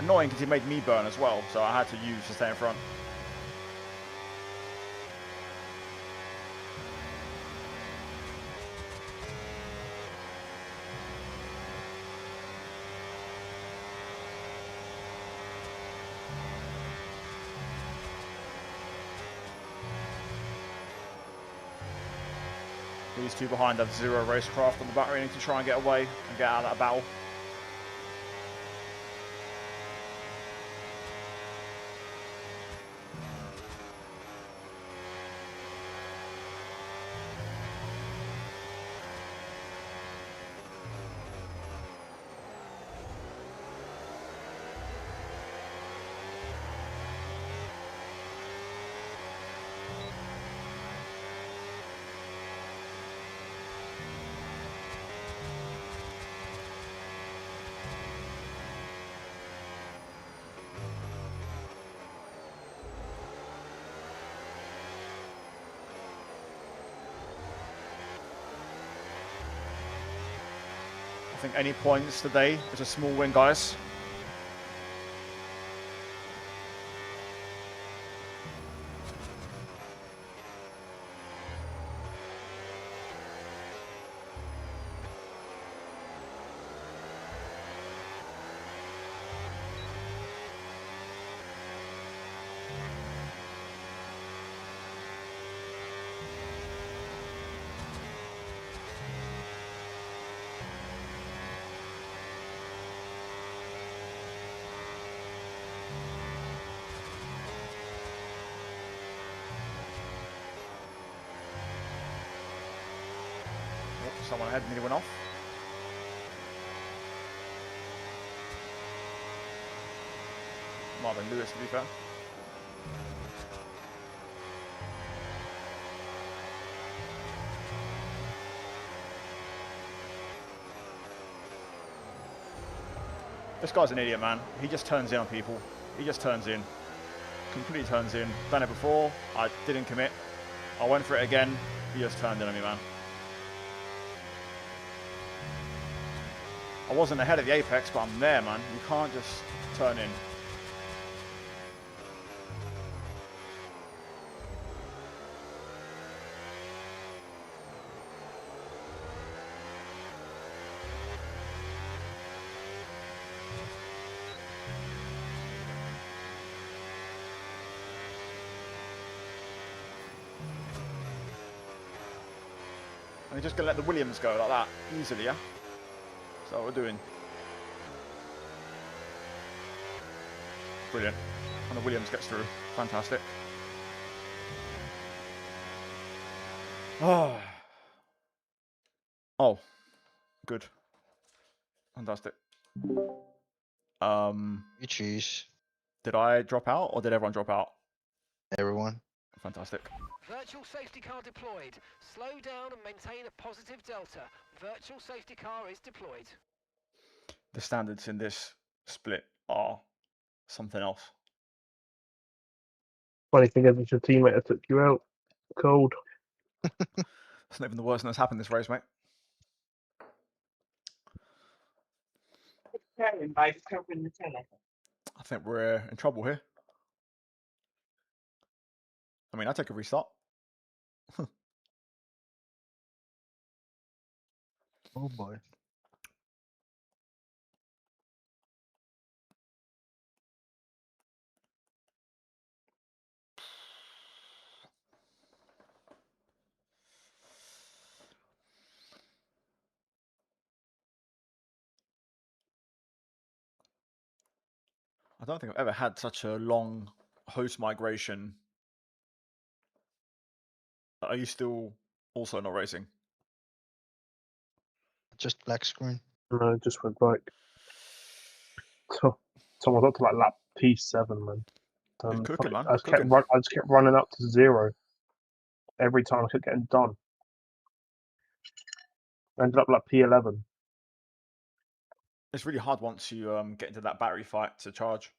Annoying because he made me burn as well, so I had to use to stay in front. These two behind have 0 racecraft on the battery. Need to try and get away and get out of that battle. I think any points today is a small win, guys. Someone ahead nearly went off. Might have been Lewis, to be fair. This guy's an idiot, man. He just turns in on people. He just turns in. Completely turns in. Done it before. I didn't commit. I went for it again. He just turned in on me, man. I wasn't ahead of the apex, but I'm there, man. You can't just turn in. And you're just going to let the Williams go like that, easily, yeah? That's what we're doing. Brilliant. And the Williams gets through. Fantastic. Oh. Oh. Good. Fantastic. You choose. Did I drop out or did everyone drop out? Everyone. Fantastic. Virtual safety car deployed. Slow down and maintain a positive delta. Virtual safety car is deployed. The standards in this split are something else. Funny thing is, it's your teammate that took you out. Cold. It's not even the worst thing that's happened this race, mate. By covering the telly. I think we're in trouble here. I mean, I take a restart. Oh boy. I don't think I've ever had such a long host migration. Are you still also not racing? Just black screen. No, it just went like. Someone got to like lap P7, man. It's cooking, man. I It's just kept cooking. I just kept running up to 0 every time. I kept getting done. I ended up like P11. It's really hard once you get into that battery fight to charge.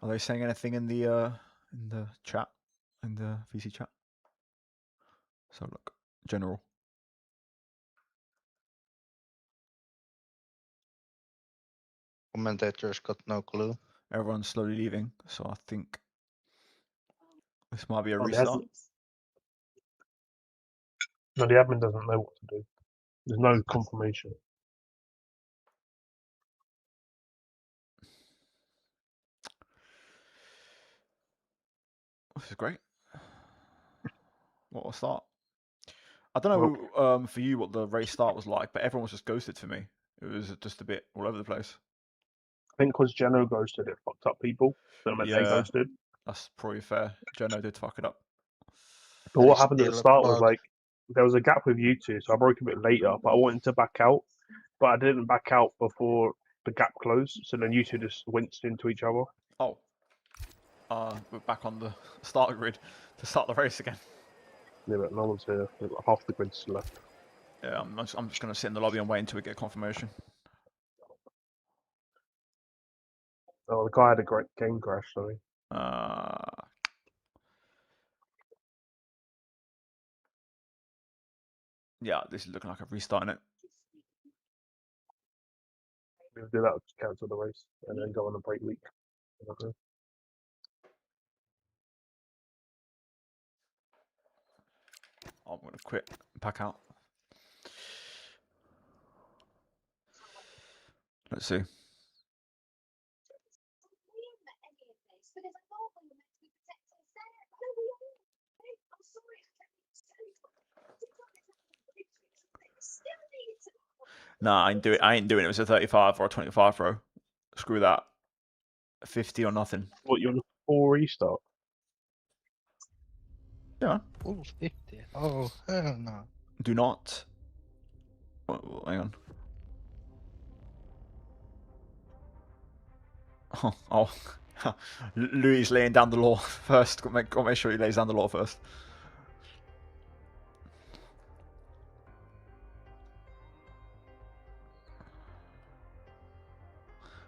Are they saying anything in the chat, in the VC chat? So look, general. Commentators got no clue. Everyone's slowly leaving, so I think this might be a Oh, restart. No, the admin doesn't know what to do. There's no confirmation. This is great. What a start. I don't know for you what the race start was like, but everyone was just ghosted for me. It was just a bit all over the place. I think because Geno ghosted, it fucked up people. So it meant they Yeah. ghosted. That's probably fair. Geno did fuck it up. But That what is happened at the still a start was bug. like there was a gap with you two, so I broke a bit later. But I wanted to back out, but I didn't back out before the gap closed. So then you two just winced into each other. Oh. We're back on the start grid to start the race again. Yeah, but no one's here. They've got half the grid's left. Yeah, I'm just going to sit in the lobby and wait until we get confirmation. Oh, the guy had a great game crash, sorry. Yeah, this is looking like a restart, innit? We'll do that, just cancel the race and then go on a break week. Okay. I'm going to quit and pack out. Let's see. Nah, I ain't doing it. It was a 35 or a 25 row. Screw that. 50 or nothing. What, you're on a full restart? Yeah. Oh, 50. Oh, hell no. Do not. Oh, hang on. Oh. Louis laying down the law first. Got to make sure he lays down the law first.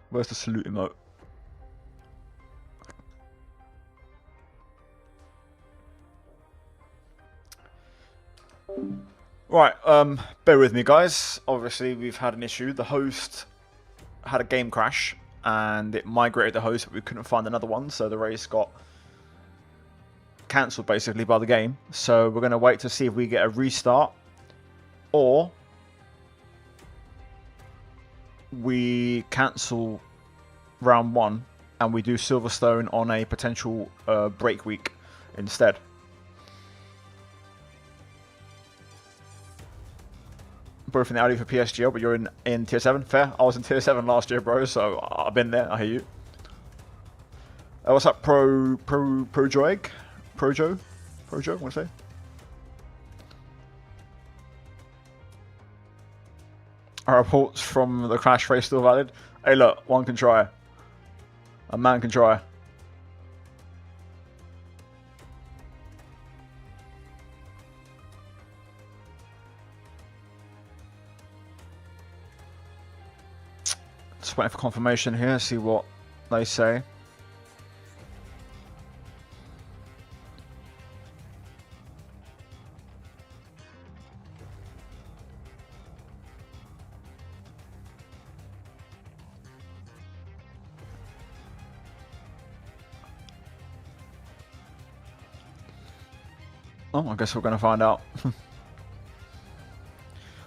Where's the salute emote? Right, bear with me guys. Obviously we've had an issue. The host had a game crash and it migrated the host, but we couldn't find another one, so the race got cancelled basically by the game. So we're going to wait to see if we get a restart or we cancel round 1 and we do Silverstone on a potential break week instead. Both in the Audi for PSGL, but you're in tier 7. Fair. I was in tier 7 last year, bro, so I've been there. I hear you. What's up, Projoig? Projo? Want to say? Are reports from the crash race still valid? Hey, look, one can try. A man can try. Just waiting for confirmation here, see what they say. Oh, I guess we're going to find out.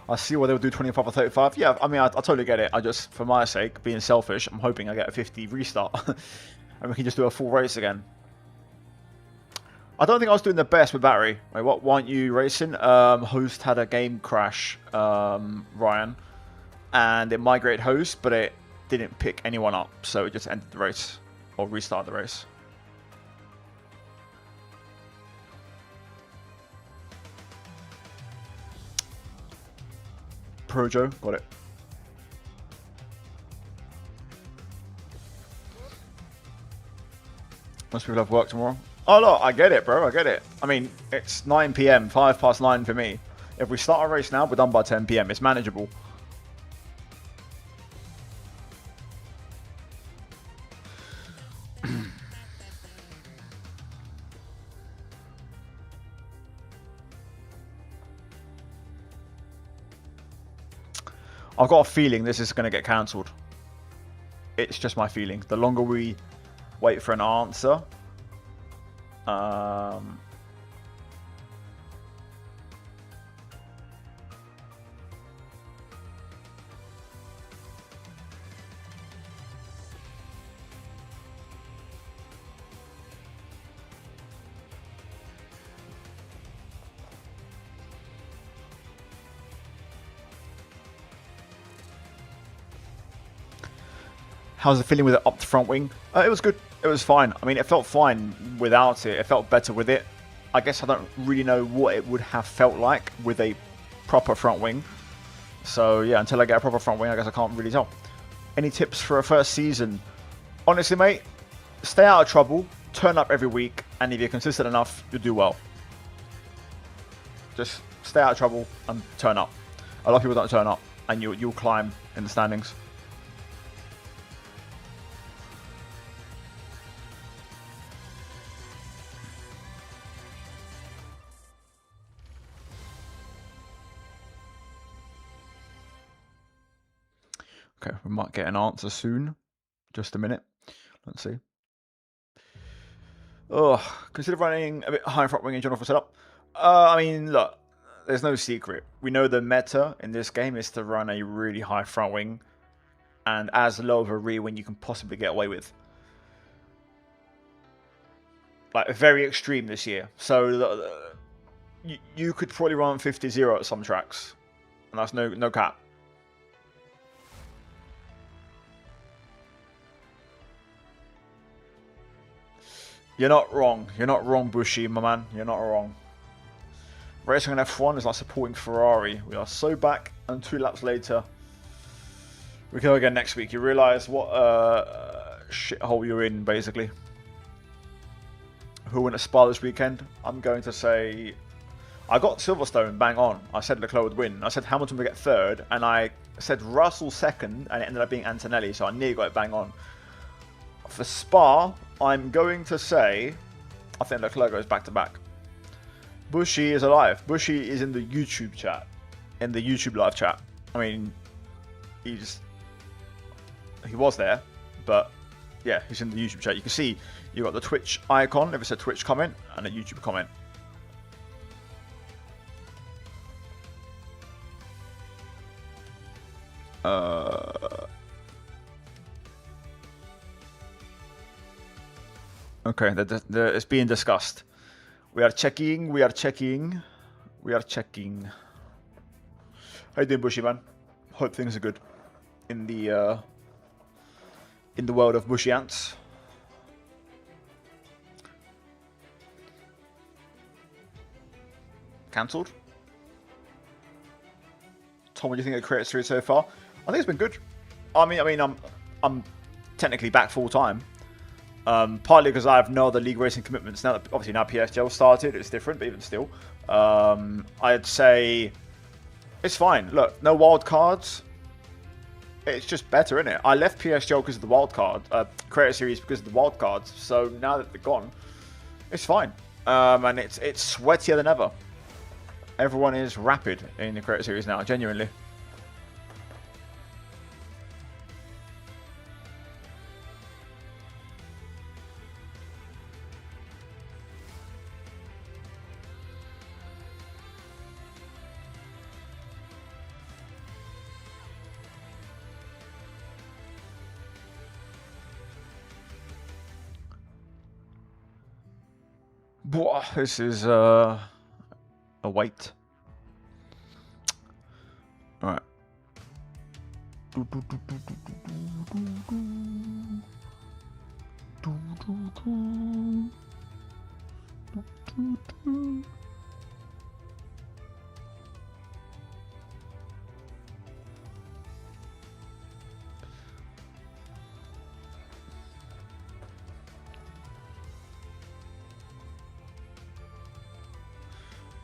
I see why they'll do 25 or 35. Yeah, I mean, I totally get it. I just, for my sake, being selfish, I'm hoping I get a 50 restart. And we can just do a full race again. I don't think I was doing the best with battery. Wait, what? Weren't you racing? Host had a game crash, Ryan. And it migrated host, but it didn't pick anyone up. So it just ended the race. Or restarted the race. Projo, got it. Most people have work tomorrow. Oh, look, I get it, bro. I get it. I mean, it's 9 p.m., 9:05 for me. If we start a race now, we're done by 10 p.m. It's manageable. I've got a feeling this is going to get cancelled. It's just my feeling. The longer we wait for an answer, how's the feeling with it up the front wing? It was good. It was fine. I mean, it felt fine without it. It felt better with it. I guess I don't really know what it would have felt like with a proper front wing. So yeah, until I get a proper front wing, I guess I can't really tell. Any tips for a first season? Honestly, mate, stay out of trouble, turn up every week, and if you're consistent enough, you'll do well. Just stay out of trouble and turn up. A lot of people don't turn up, and you'll climb in the standings. Okay, we might get an answer soon. Just a minute. Let's see. Oh, consider running a bit high front wing in general for setup. I mean, look, there's no secret. We know the meta in this game is to run a really high front wing and as low of a rear wing you can possibly get away with. Like, very extreme this year. So, you could probably run 50-0 at some tracks. And that's no cap. You're not wrong. You're not wrong, Bushy, my man. You're not wrong. Racing on F1 is like supporting Ferrari. We are so back, and 2 laps later, we go again next week. You realise what shithole you're in, basically. Who win at Spa this weekend? I'm going to say... I got Silverstone bang on. I said Leclerc would win. I said Hamilton would get 3rd, and I said Russell 2nd, and it ended up being Antonelli, so I nearly got it bang on. For Spa, I'm going to say, I think Leclerc goes back-to-back. Bushy is alive. Bushy is in the YouTube chat. In the YouTube live chat. I mean, he was there, but yeah, he's in the YouTube chat. You can see, you've got the Twitch icon, if it's a Twitch comment, and a YouTube comment. Okay, it's being discussed. We are checking. How you doing, Bushy, man? Hope things are good in the world of Bushy ants. Cancelled? Tom, what do you think of the Creator Series so far? I think it's been good. I mean, I'm technically back full time. Partly because I have no other league racing commitments now. Obviously, now PSGL started, it's different, but even still, I'd say it's fine. Look, no wild cards. It's just better, isn't it? I left PSGL because of the wild card, Creator Series because of the wild cards. So now that they're gone, it's fine, and it's sweatier than ever. Everyone is rapid in the Creator Series now, genuinely. This is a wait. All right.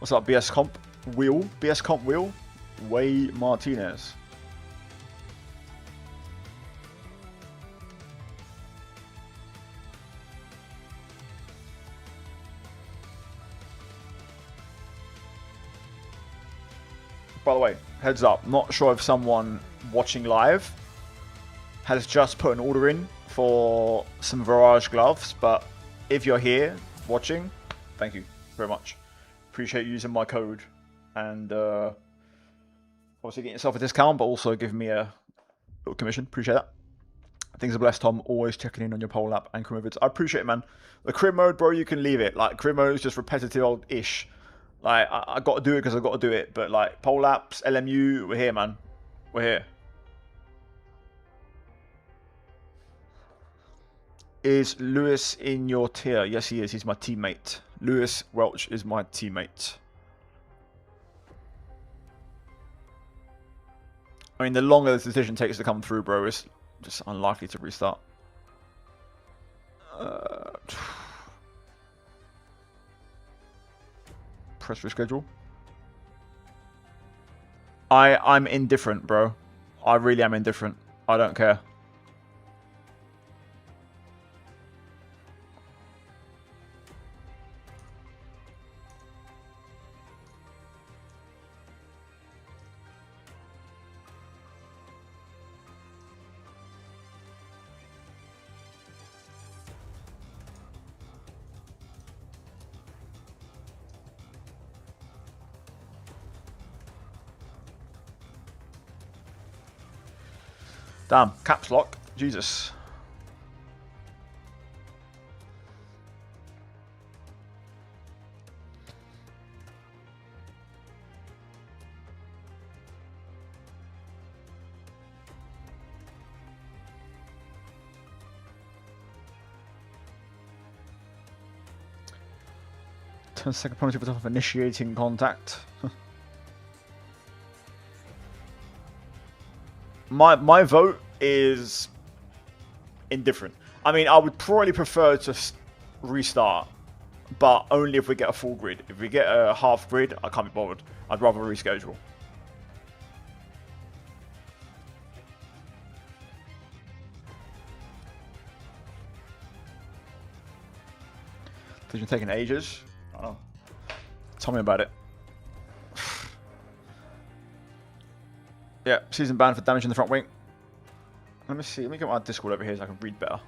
What's up, BS Comp Wheel? BS Comp Wheel? Way Martinez. By the way, heads up, not sure if someone watching live has just put an order in for some Virage gloves, but if you're here watching, thank you very much. Appreciate you using my code and obviously getting yourself a discount, but also giving me a little commission. Appreciate that. Things are blessed, Tom. Always checking in on your pole lap and career modes. I appreciate it, man. The career mode, bro, you can leave it. Like, career mode is just repetitive old-ish. Like, I got to do it because I got to do it. But, like, pole laps, LMU, we're here, man. We're here. Is Lewis in your tier? Yes, he is. He's my teammate. Lewis Welch is my teammate. I mean, the longer this decision takes to come through, bro, it's just unlikely to restart. Press reschedule. I'm indifferent, bro. I really am indifferent. I don't care. Damn, caps lock. Jesus. Turn second penalty for of initiating contact. My vote is indifferent. I mean, I would probably prefer to restart, but only if we get a full grid. If we get a half grid, I can't be bothered. I'd rather reschedule. Decision taking ages. Oh, tell me about it. Yeah, season ban for damage in the front wing. Let me see. Let me get my Discord over here so I can read better.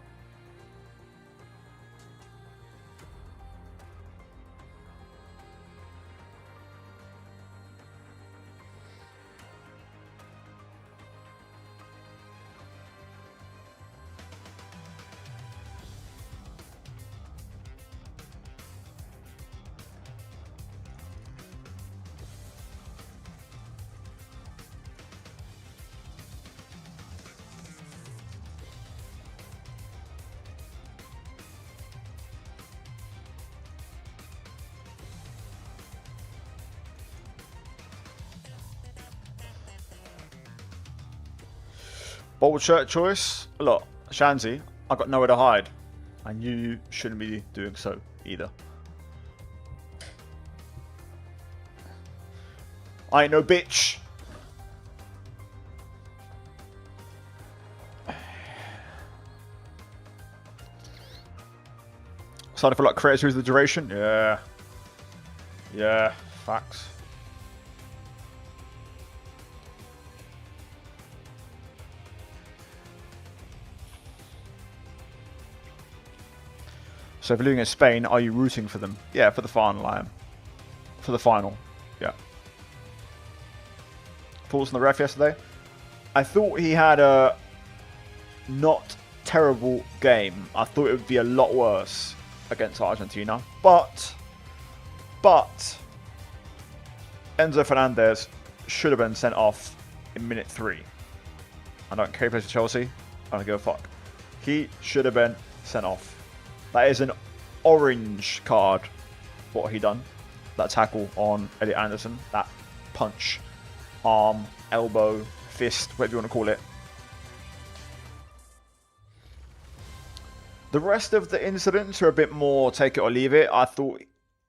Bold shirt choice. Look, Shanzi, I got nowhere to hide. And you shouldn't be doing so either. I ain't no bitch. Starting for like creators who's the duration? Yeah. Yeah, facts. So if you're looking at Spain, are you rooting for them? Yeah, for the final, I am. For the final, yeah. Thoughts on the ref yesterday? I thought he had a not terrible game. I thought it would be a lot worse against Argentina. But Enzo Fernandez should have been sent off in minute 3. I don't care if he plays for Chelsea. I don't give a fuck. He should have been sent off. That is an orange card, what he done. That tackle on Elliot Anderson. That punch, arm, elbow, fist, whatever you want to call it. The rest of the incidents are a bit more take it or leave it. I thought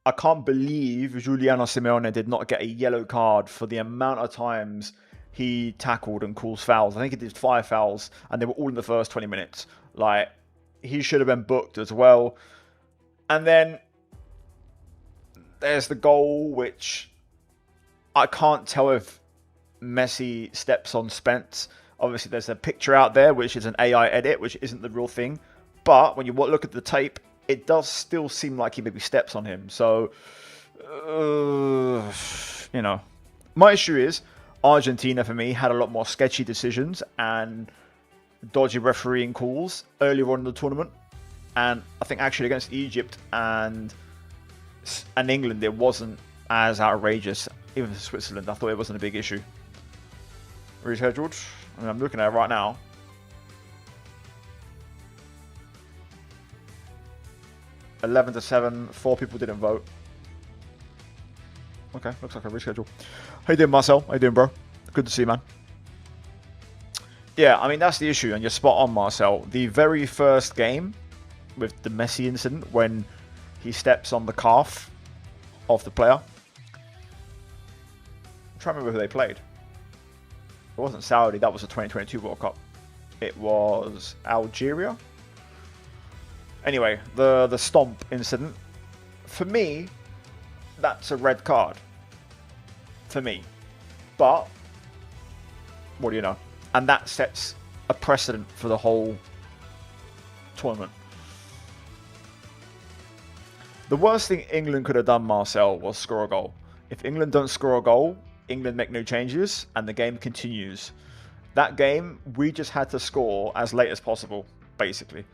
I can't believe Giuliano Simeone did not get a yellow card for the amount of times he tackled and calls fouls. I think he did 5 fouls, and they were all in the first 20 minutes. Like, he should have been booked as well. And then there's the goal, which I can't tell if Messi steps on Spence. Obviously, there's a picture out there, which is an AI edit, which isn't the real thing. But when you look at the tape, it does still seem like he maybe steps on him. So, you know. My issue is, Argentina, for me, had a lot more sketchy decisions and dodgy refereeing calls earlier on in the tournament. And I think actually against Egypt and England, it wasn't as outrageous. Even for Switzerland, I thought it wasn't a big issue. Rescheduled. I mean, I'm looking at it right now. (11-7). 4 people didn't vote. Okay, looks like a reschedule. How you doing, Marcel? How you doing, bro? Good to see you, man. Yeah, I mean, that's the issue, and you're spot on, Marcel. The very first game with the Messi incident, when he steps on the calf of the player. I'm trying to remember who they played. It wasn't Saudi, that was the 2022 World Cup. It was Algeria. Anyway, the stomp incident. For me, that's a red card. For me. But, what do you know? And that sets a precedent for the whole tournament. The worst thing England could have done, Marcel, was score a goal. If England don't score a goal, England make no changes, and the game continues. That game, we just had to score as late as possible, basically.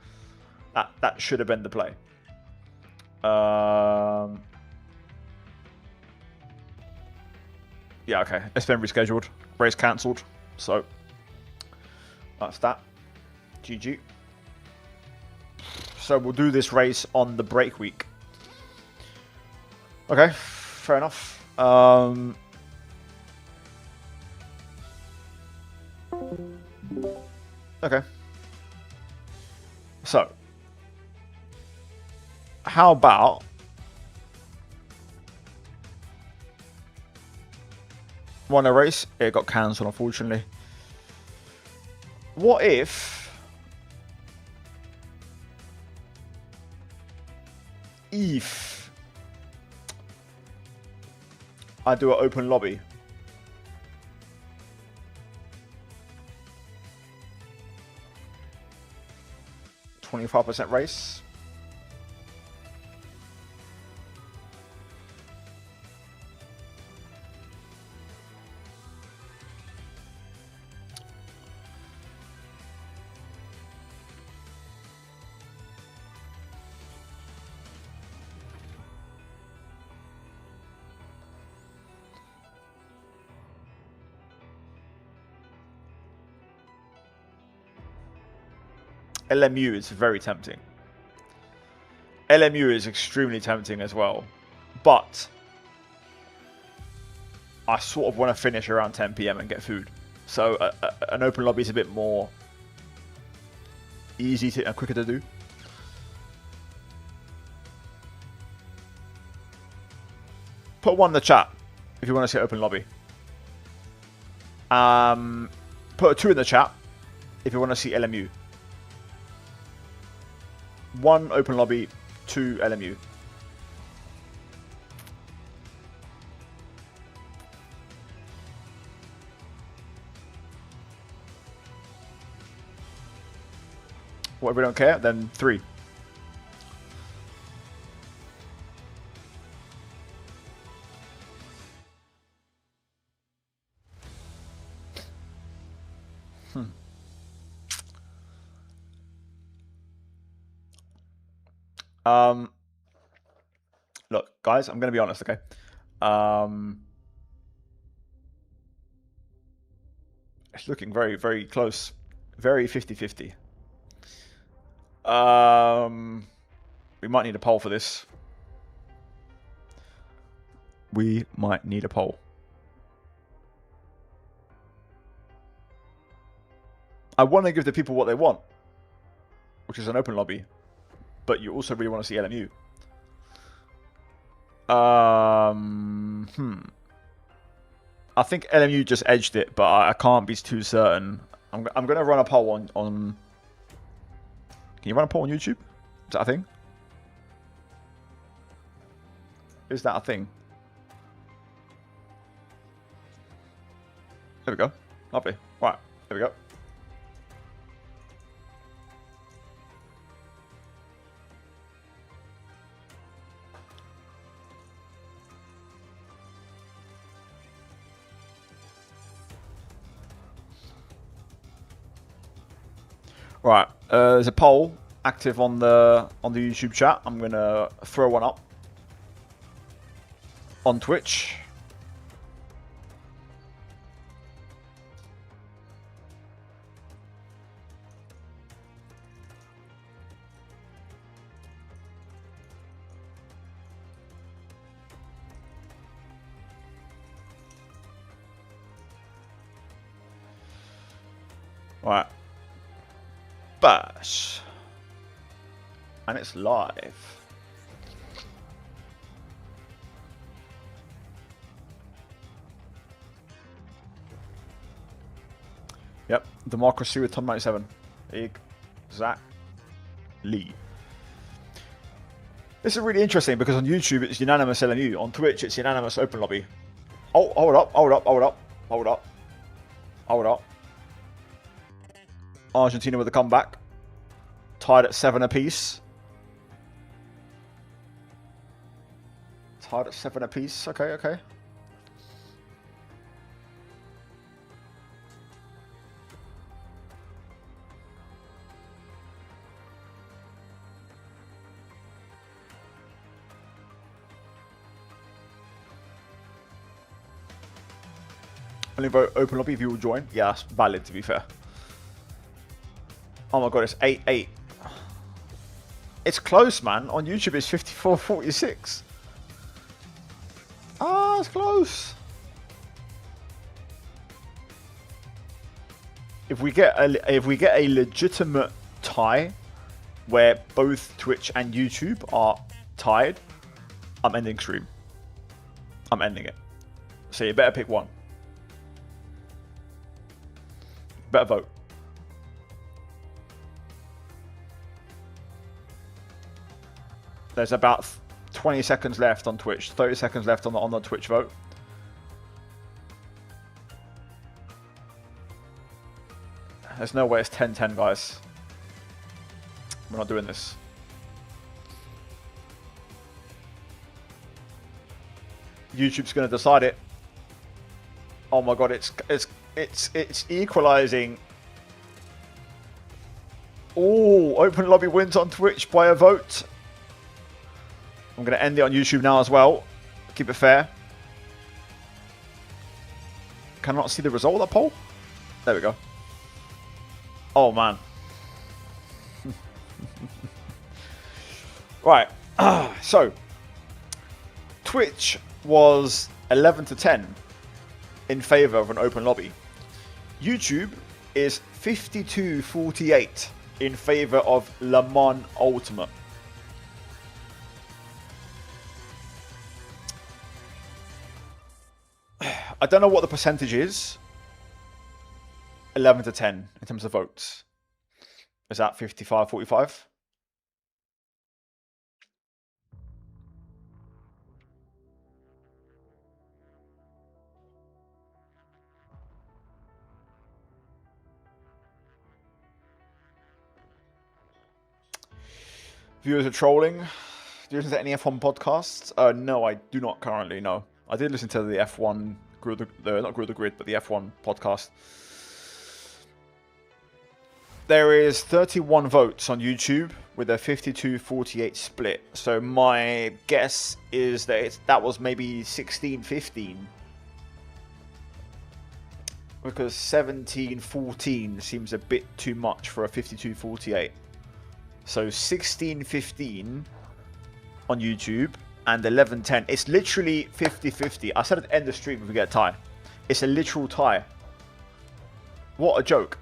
That should have been the play. Yeah, okay. It's been rescheduled. Race cancelled. So, that's that. GG. So, we'll do this race on the break week. Okay, fair enough. Okay. So, how about won a race? It got cancelled, unfortunately. What if I do an open lobby? (25% race). LMU is very tempting. LMU is extremely tempting as well. But I sort of want to finish around 10 PM and get food. So an open lobby is a bit more easy to and quicker to do. Put 1 in the chat if you want to see open lobby. Put a 2 in the chat if you want to see LMU. 1 open lobby, 2 LMU. What, if we don't care? Then 3. Look, guys, I'm going to be honest, okay? It's looking very, very close. Very 50-50. We might need a poll for this. We might need a poll. I want to give the people what they want, which is an open lobby. But you also really want to see LMU. I think LMU just edged it, but I can't be too certain. I'm going to run a poll on... Can you run a poll on YouTube? Is that a thing? Is that a thing? There we go. Lovely. Right. There we go. Right, there's a poll active on the YouTube chat. I'm gonna throw one up on Twitch. Right. Bash. And it's live. Yep, Democracy with Tom 97. Exactly. This is really interesting because on YouTube it's unanimous LNU. On Twitch it's unanimous Open Lobby. Oh, hold up, hold up, hold up, hold up. Hold up. Argentina with a comeback. Tied at 7 apiece. Tied at 7 apiece. Okay, okay. Only vote Open Lobby if you will join. Yeah, that's valid to be fair. Oh my god, it's 8-8. It's close, man. On YouTube, it's 54-46. Ah, it's close. If we get a legitimate tie, where both Twitch and YouTube are tied, I'm ending stream. I'm ending it. So you better pick one. Better vote. There's about 20 seconds left on Twitch, 30 seconds left on the Twitch vote. There's no way it's 10-10, guys. We're not doing this. YouTube's going to decide it. Oh my god, it's equalizing. Oh, Open Lobby wins on Twitch by a vote. I'm going to end it on YouTube now as well. Keep it fair. Can I not see the result of that poll? There we go. Oh, man. Right. So, Twitch was 11-10 in favor of an Open Lobby. YouTube is 52-48 in favor of Le Mans Ultimate. I don't know what the percentage is. 11-10 in terms of votes. Is that 55-45? Viewers are trolling. Do you listen to any F1 podcasts? No, I do not currently, no. I did listen to the F1, not Grow the Grid, but the F1 podcast. There is 31 votes on YouTube with a 52-48 split. So my guess is that that was maybe 16-15. Because 17-14 seems a bit too much for a 52-48. So 16-15 on YouTube and 11-10. It's literally 50-50. I said at the end of the stream if we get a tie. It's a literal tie. What a joke.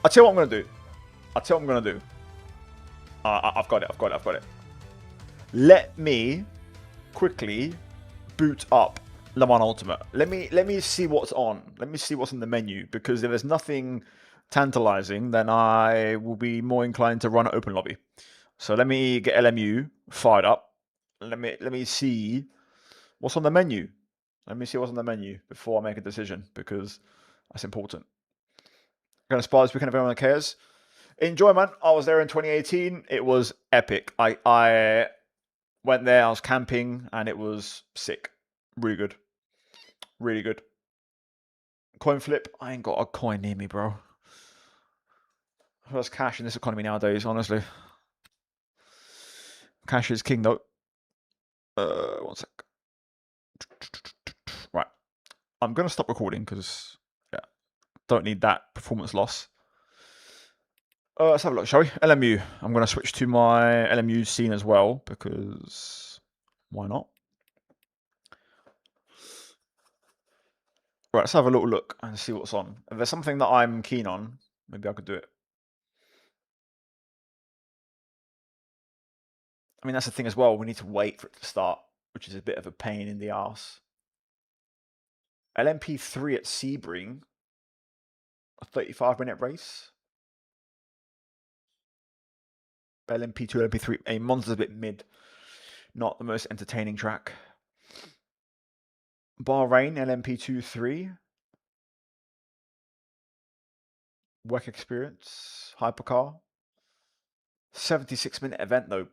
I'll tell you what I'm going to do. I've got it. Let me quickly boot up Le Mans Ultimate. Let me see what's on. Let me see what's in the menu, because if there's nothing tantalizing, then I will be more inclined to run an open lobby. So let me get LMU fired up. Let me see what's on the menu. Let me see what's on the menu before I make a decision, because that's important. Going to Spa this weekend if anyone cares. Enjoy, man. I was there in 2018. It was epic. I went there. I was camping, and it was sick. Really good. Really good. Coin flip. I ain't got a coin near me, bro. Who has cash in this economy nowadays, honestly? Cash is king, though. 1 sec. Right. I'm going to stop recording because, yeah, don't need that performance loss. Let's have a look, shall we? LMU. I'm going to switch to my LMU scene as well, because why not? Right, let's have a little look and see what's on. If there's something that I'm keen on, maybe I could do it. I mean, that's the thing as well. We need to wait for it to start, which is a bit of a pain in the arse. LMP3 at Sebring, a 35-minute race. LMP2, LMP3, a Monza's a bit mid. Not the most entertaining track. Bahrain, LMP2-3. Work experience, hypercar. 76-minute event though.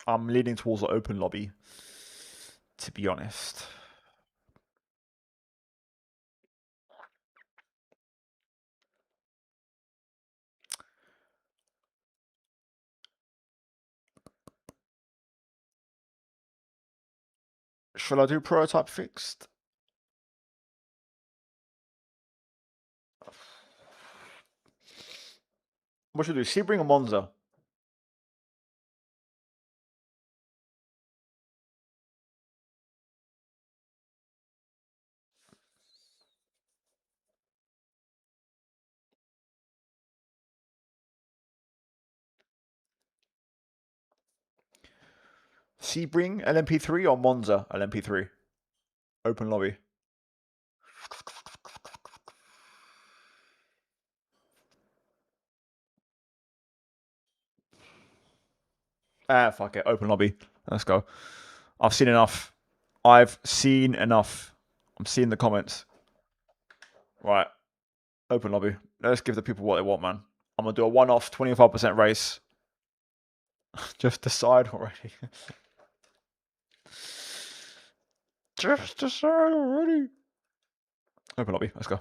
I'm leaning towards the open lobby, to be honest. Shall I do prototype fixed? What should I do? Sebring or Monza? Sebring LMP3 or Monza LMP3? Open lobby. Ah, fuck it. Open lobby. Let's go. I've seen enough. I've seen enough. I'm seeing the comments. Right. Open lobby. Let's give the people what they want, man. I'm going to do a one-off 25% race. Just decide already. Just decide already. Open lobby. Let's go.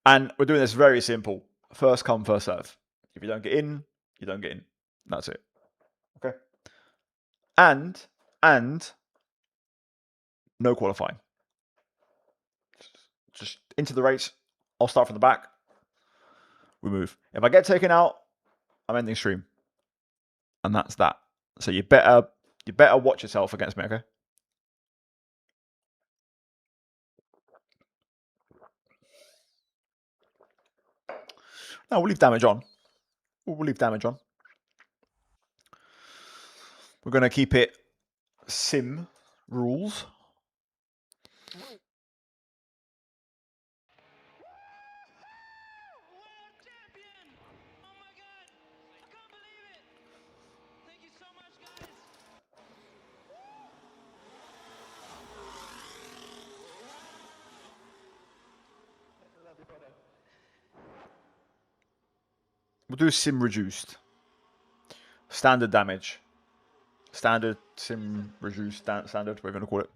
And we're doing this very simple. First come, first serve. If you don't get in, you don't get in. That's it. Okay. And no qualifying. Just into the race. I'll start from the back. We move. If I get taken out, I'm ending stream. And that's that. So you better watch yourself against me, okay? No, we'll leave damage on. We'll leave damage on. We're going to keep it sim rules. We'll do sim reduced. Standard damage. Standard sim reduced standard, we're going to call it.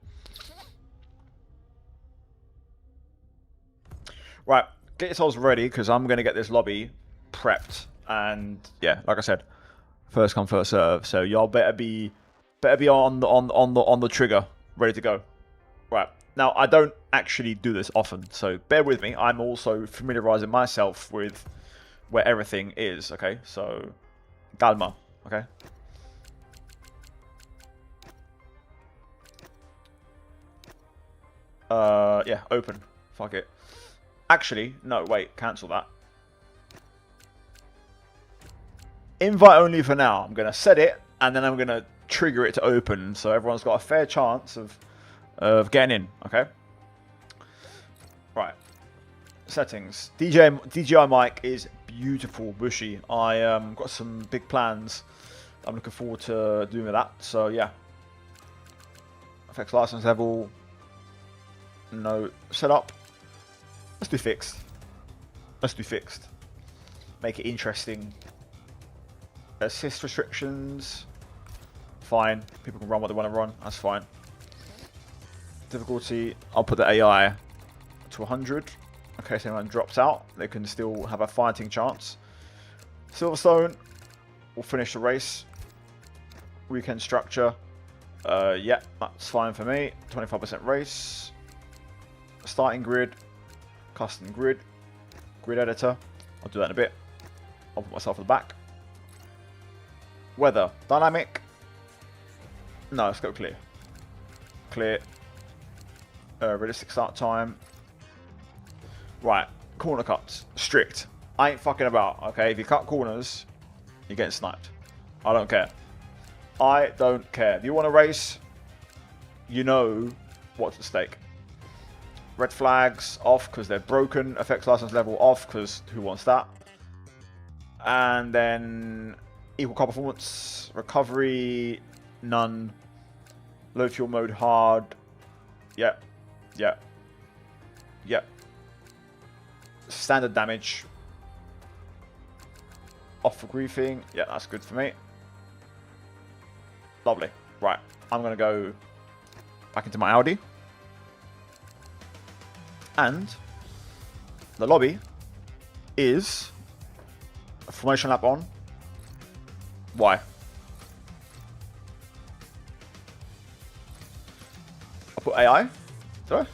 Right, get yourselves ready, because I'm going to get this lobby prepped. And yeah, like I said, first come, first serve. So y'all better be on the trigger, ready to go. Right. Now, I don't actually do this often, so bear with me. I'm also familiarizing myself with where everything is, okay? So, calma, okay? Yeah, open. Fuck it. Actually, no, wait, cancel that. Invite only for now. I'm gonna set it, and then I'm gonna trigger it to open, so everyone's got a fair chance of getting in. Okay. Right. Settings. DJI mic is beautiful, bushy. I got some big plans. I'm looking forward to doing with that. So yeah. Effects license level. No setup. Let's do fixed. Let's do fixed. Make it interesting. Assist restrictions. Fine. People can run what they want to run. That's fine. Difficulty. I'll put the AI to 100. Okay, so anyone drops out, they can still have a fighting chance. Silverstone. We'll finish the race. Weekend structure. Yeah, that's fine for me. 25% race. Starting grid. Custom grid. Grid editor. I'll do that in a bit. I'll put myself at the back. Weather. Dynamic. No, let's go clear. Clear. Realistic start time. Right. Corner cuts. Strict. I ain't fucking about. Okay, if you cut corners, you're getting sniped. I don't care. I don't care. If you want to race, you know what's at stake. Red flags off because they're broken. Effects license level off because who wants that? And then equal car performance. Recovery. None. Low fuel mode hard. Yep. Yep. Yep. Standard damage. Off for griefing. Yeah, that's good for me. Lovely. Right. I'm going to go back into my Audi. And the lobby is a formation lap on. Why? I put AI. Did I?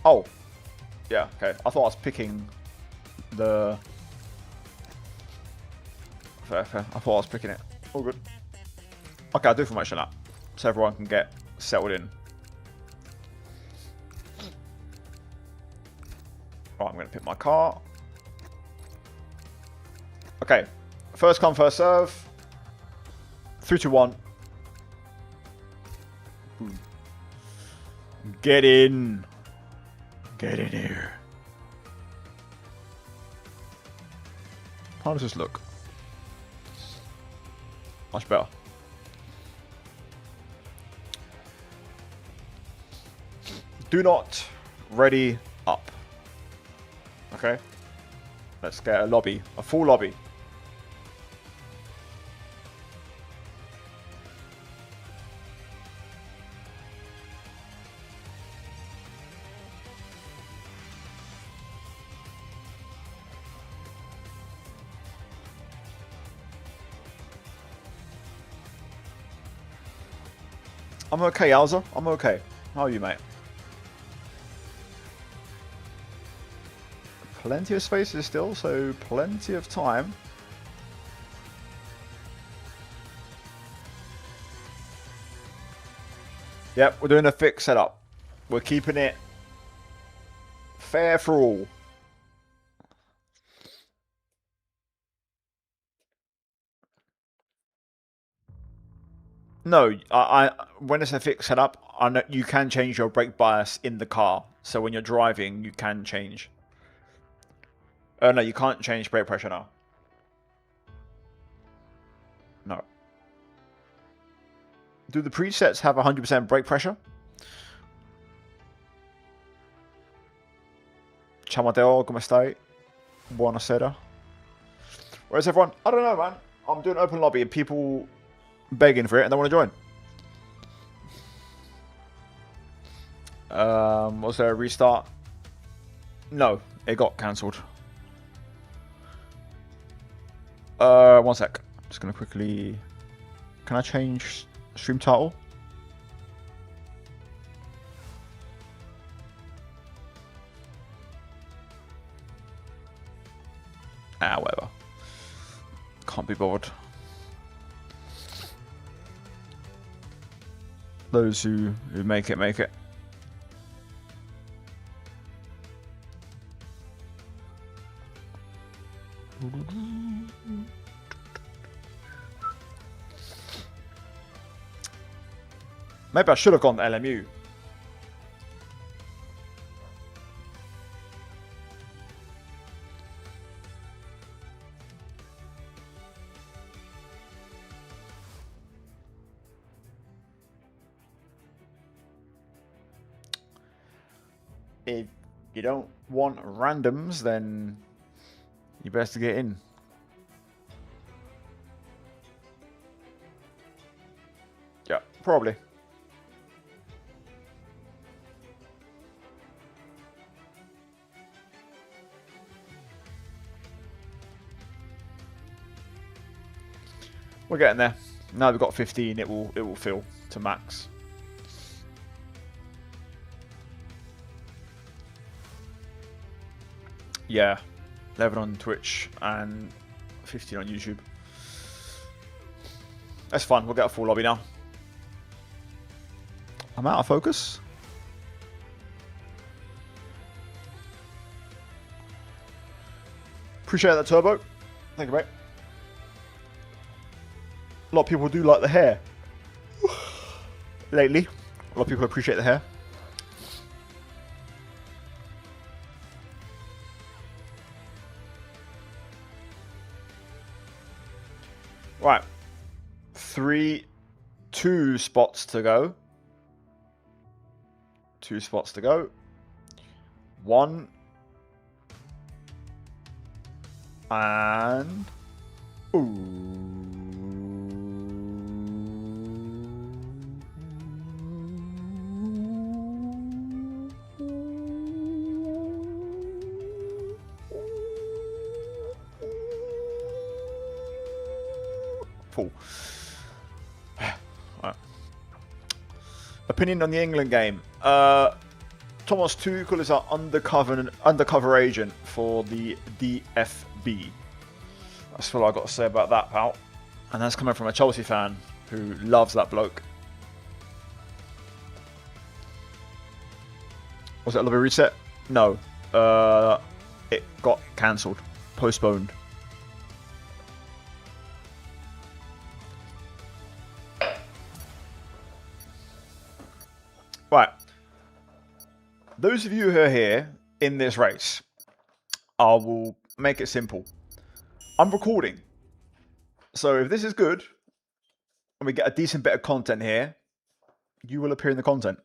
Oh. Yeah, okay. I thought I was picking the... Fair, fair. I thought I was picking it. All good. Okay, I'll do formation lap. So everyone can get settled in. Right, I'm going to pick my car. Okay. First come, first serve. 3, 2, 1. Boom. Get in. Get in here. How does this look? Much better. Do not ready up. Okay. Let's get a lobby. A full lobby. I'm okay, Alza. I'm okay. How are you, mate? Plenty of spaces still, so plenty of time. Yep, we're doing a fixed setup. We're keeping it fair for all. No, I when it's a fixed setup, I know you can change your brake bias in the car. So when you're driving, you can change. No, you can't change brake pressure now. No. Do the presets have 100% brake pressure? Ciao Matteo, come stai? Buonasera. Where's everyone? I don't know, man. I'm doing open lobby and people begging for it and they want to join. Was there a restart? No, it got cancelled. 1 sec. I'm just gonna quickly. Can I change stream title? Whatever. Can't be bothered. Those who make it, make it. Maybe I should have gone to LMU. If you don't want randoms, then you best get in. Yeah, probably. We're getting there. Now we've got 15, it will fill to max. Yeah, 11 on Twitch and 15 on YouTube. That's fun. We'll get a full lobby now. I'm out of focus. Appreciate that, Turbo. Thank you, mate. A lot of people do like the hair. Lately, a lot of people appreciate the hair. Right. 2 spots to go. 2 spots to go. 1. And... Full. Right. Opinion on the England game. Thomas Tuchel is our undercover agent for the DFB. That's all I've got to say about that, pal. And that's coming from a Chelsea fan who loves that bloke. Was it a lobby reset? No. It got cancelled. Postponed. Right. Those of you who are here in this race, I will make it simple. I'm recording. So if this is good, and we get a decent bit of content here, you will appear in the content.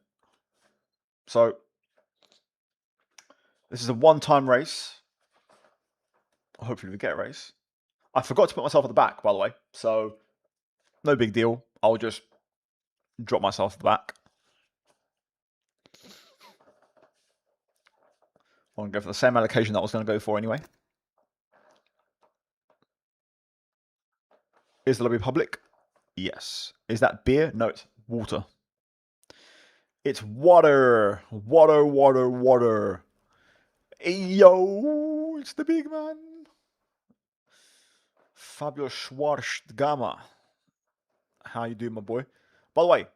So this is a one-time race. Hopefully we get a race. I forgot to put myself at the back, by the way. So no big deal. I'll just drop myself at the back. I'm going to go for the same allocation that I was going to go for anyway. Is the lobby public? Yes. Is that beer? No, it's water. It's water. Water, water, water. Hey, yo, it's the big man. Fabio Schwarzgama. How you doing, my boy? By the way,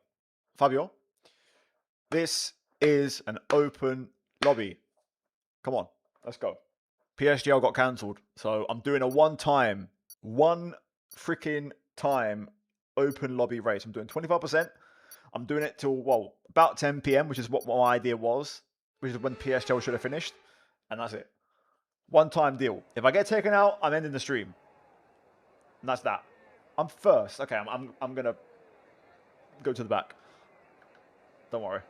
Fabio, this is an open lobby. Come on, let's go. PSGL got cancelled, so I'm doing a one freaking time open lobby race. I'm doing 25%. I'm doing it till, well, about 10 p.m., which is what my idea was, which is when PSGL should have finished, and that's it. One-time deal. If I get taken out, I'm ending the stream. And that's that. I'm first. Okay, I'm gonna go to the back. Don't worry.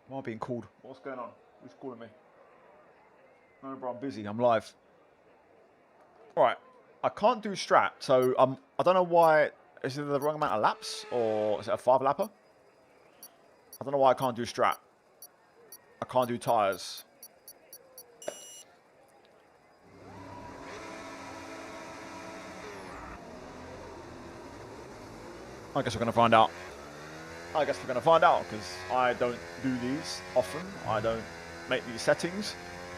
Why am I being called? What's going on? Who's calling me? No, bro, I'm busy. I'm live. All right. I can't do strat, so I don't know why. Is it the wrong amount of laps, or is it a 5-lapper? I don't know why I can't do strat. I can't do tyres. I guess we're going to find out. Because I don't do these often. I don't make these settings.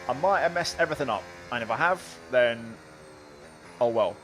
I might have messed everything up. And if I have, then oh well.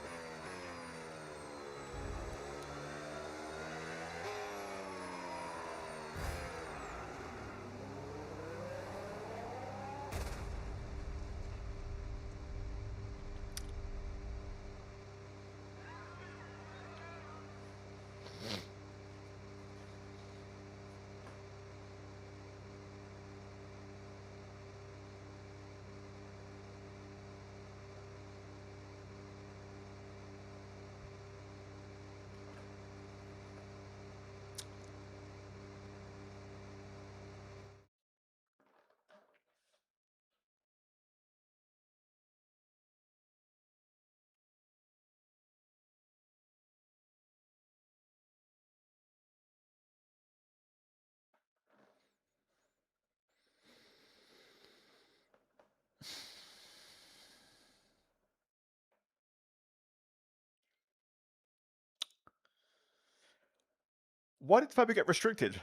Why did Fabio get restricted?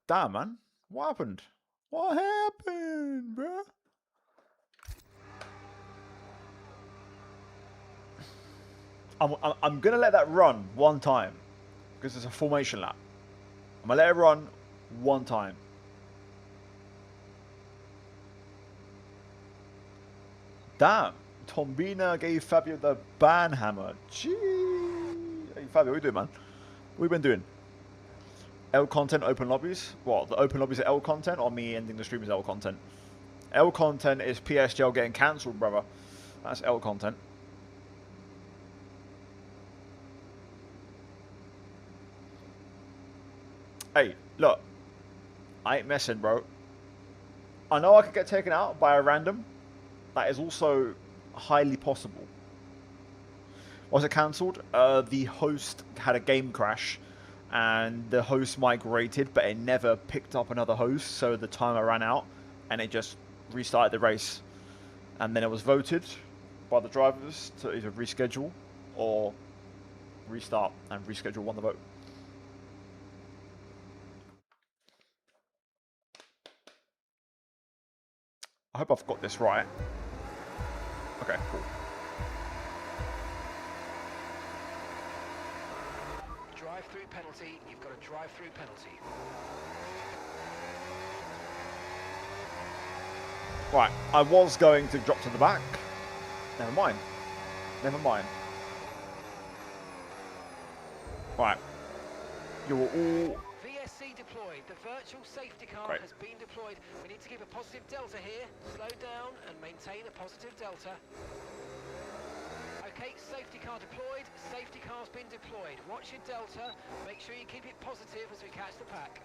Damn, man. What happened? What happened, bro? I'm going to let that run one time because it's a formation lap. I'm going to let it run one time. Damn. Tombina gave Fabio the ban hammer. Gee. Hey, Fabio, what are you doing, man? What have you been doing? L content, open lobbies? What, the open lobbies are L content or me ending the stream is L content? L content is PSGL getting cancelled, brother. That's L content. Hey, look. I ain't messing, bro. I know I could get taken out by a random. That is also highly possible. Was it cancelled? The host had a game crash and the host migrated, but it never picked up another host, so the timer ran out and it just restarted the race. And then it was voted by the drivers to either reschedule or restart, and reschedule won the vote. I hope I've got this right. Okay, cool. Drive-through penalty. You've got a drive-through penalty. Right, I was going to drop to the back. Never mind. Never mind. Right. You were all... VSC deployed. The virtual safety car Great. has been deployed. We need to give a positive delta here. Slow down and maintain a positive delta. Okay, safety car deployed. Safety car's been deployed. Watch your delta. Make sure you keep it positive as we catch the pack.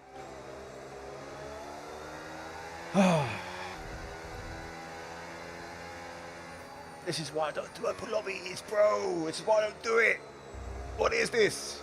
This is why I don't do open lobbies, bro. This is why I don't do it. What is this?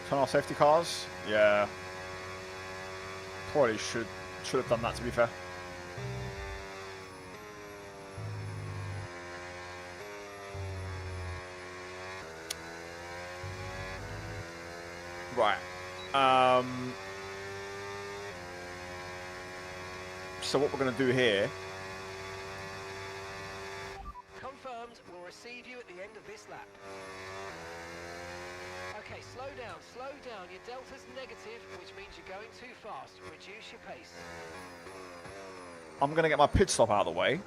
Turn off safety cars? Yeah. Probably should have done that, to be fair. Right. So what we're going to do here... Confirmed. We'll receive you at the end of this lap. Okay, slow down, slow down. Your delta's negative, which means you're going too fast. Reduce your pace. I'm going to get my pit stop out of the way.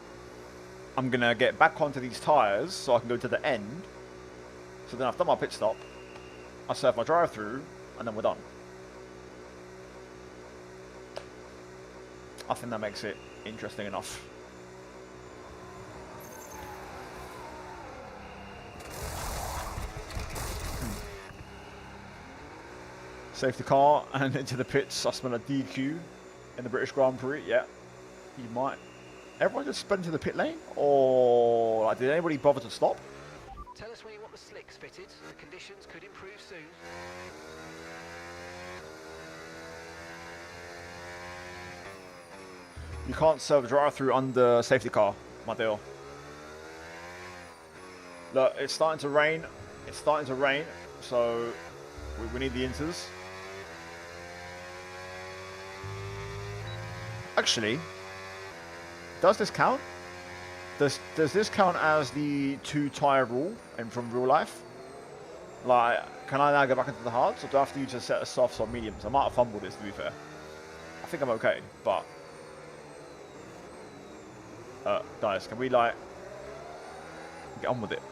I'm going to get back onto these tyres so I can go to the end. So then I've done my pit stop. I serve my drive-through, and then we're done. I think that makes it interesting enough. Safety car and into the pits. I smell a DQ in the British Grand Prix. Yeah, you might. Everyone just sped into the pit lane, or like, did anybody bother to stop? Tell us when you want the slicks fitted. The conditions could improve soon. You can't serve drive-through under safety car, my deal. Look, it's starting to rain. It's starting to rain, so we need the inters. Actually, does this count? Does this count as the 2-tyre rule and from real life? Like, can I now go back into the hards, or do I have to use a set of softs or mediums? I might have fumbled this, to be fair. I think I'm okay, but... guys, can we, like, get on with it?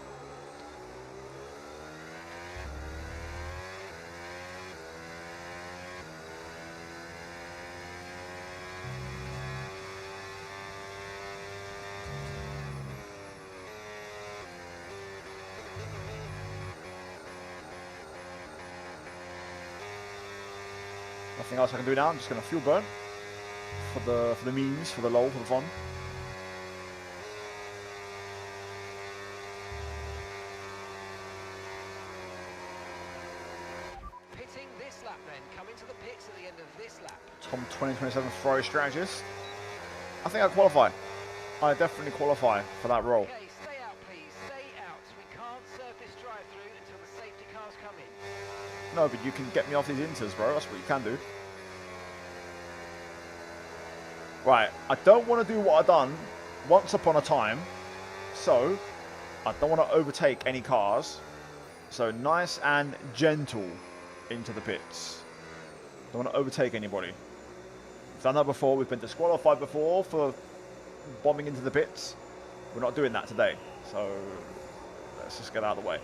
Nothing else I can do now. I'm just going to fuel burn for the memes, for the lol, for the fun. into the pits at the end of this lap. Tom 2027 Ferrari strategist. I think I qualify. I definitely qualify for that role. Okay, stay out please, stay out. We can't serve this drive-through until the safety cars come in. No, but you can get me off these inters, bro. That's what you can do. Right, I don't want to do what I've done once upon a time. So, I don't want to overtake any cars. So, nice and gentle into the pits. Don't want to overtake anybody. We've done that before. We've been disqualified before for bombing into the pits. We're not doing that today. So, let's just get out of the way.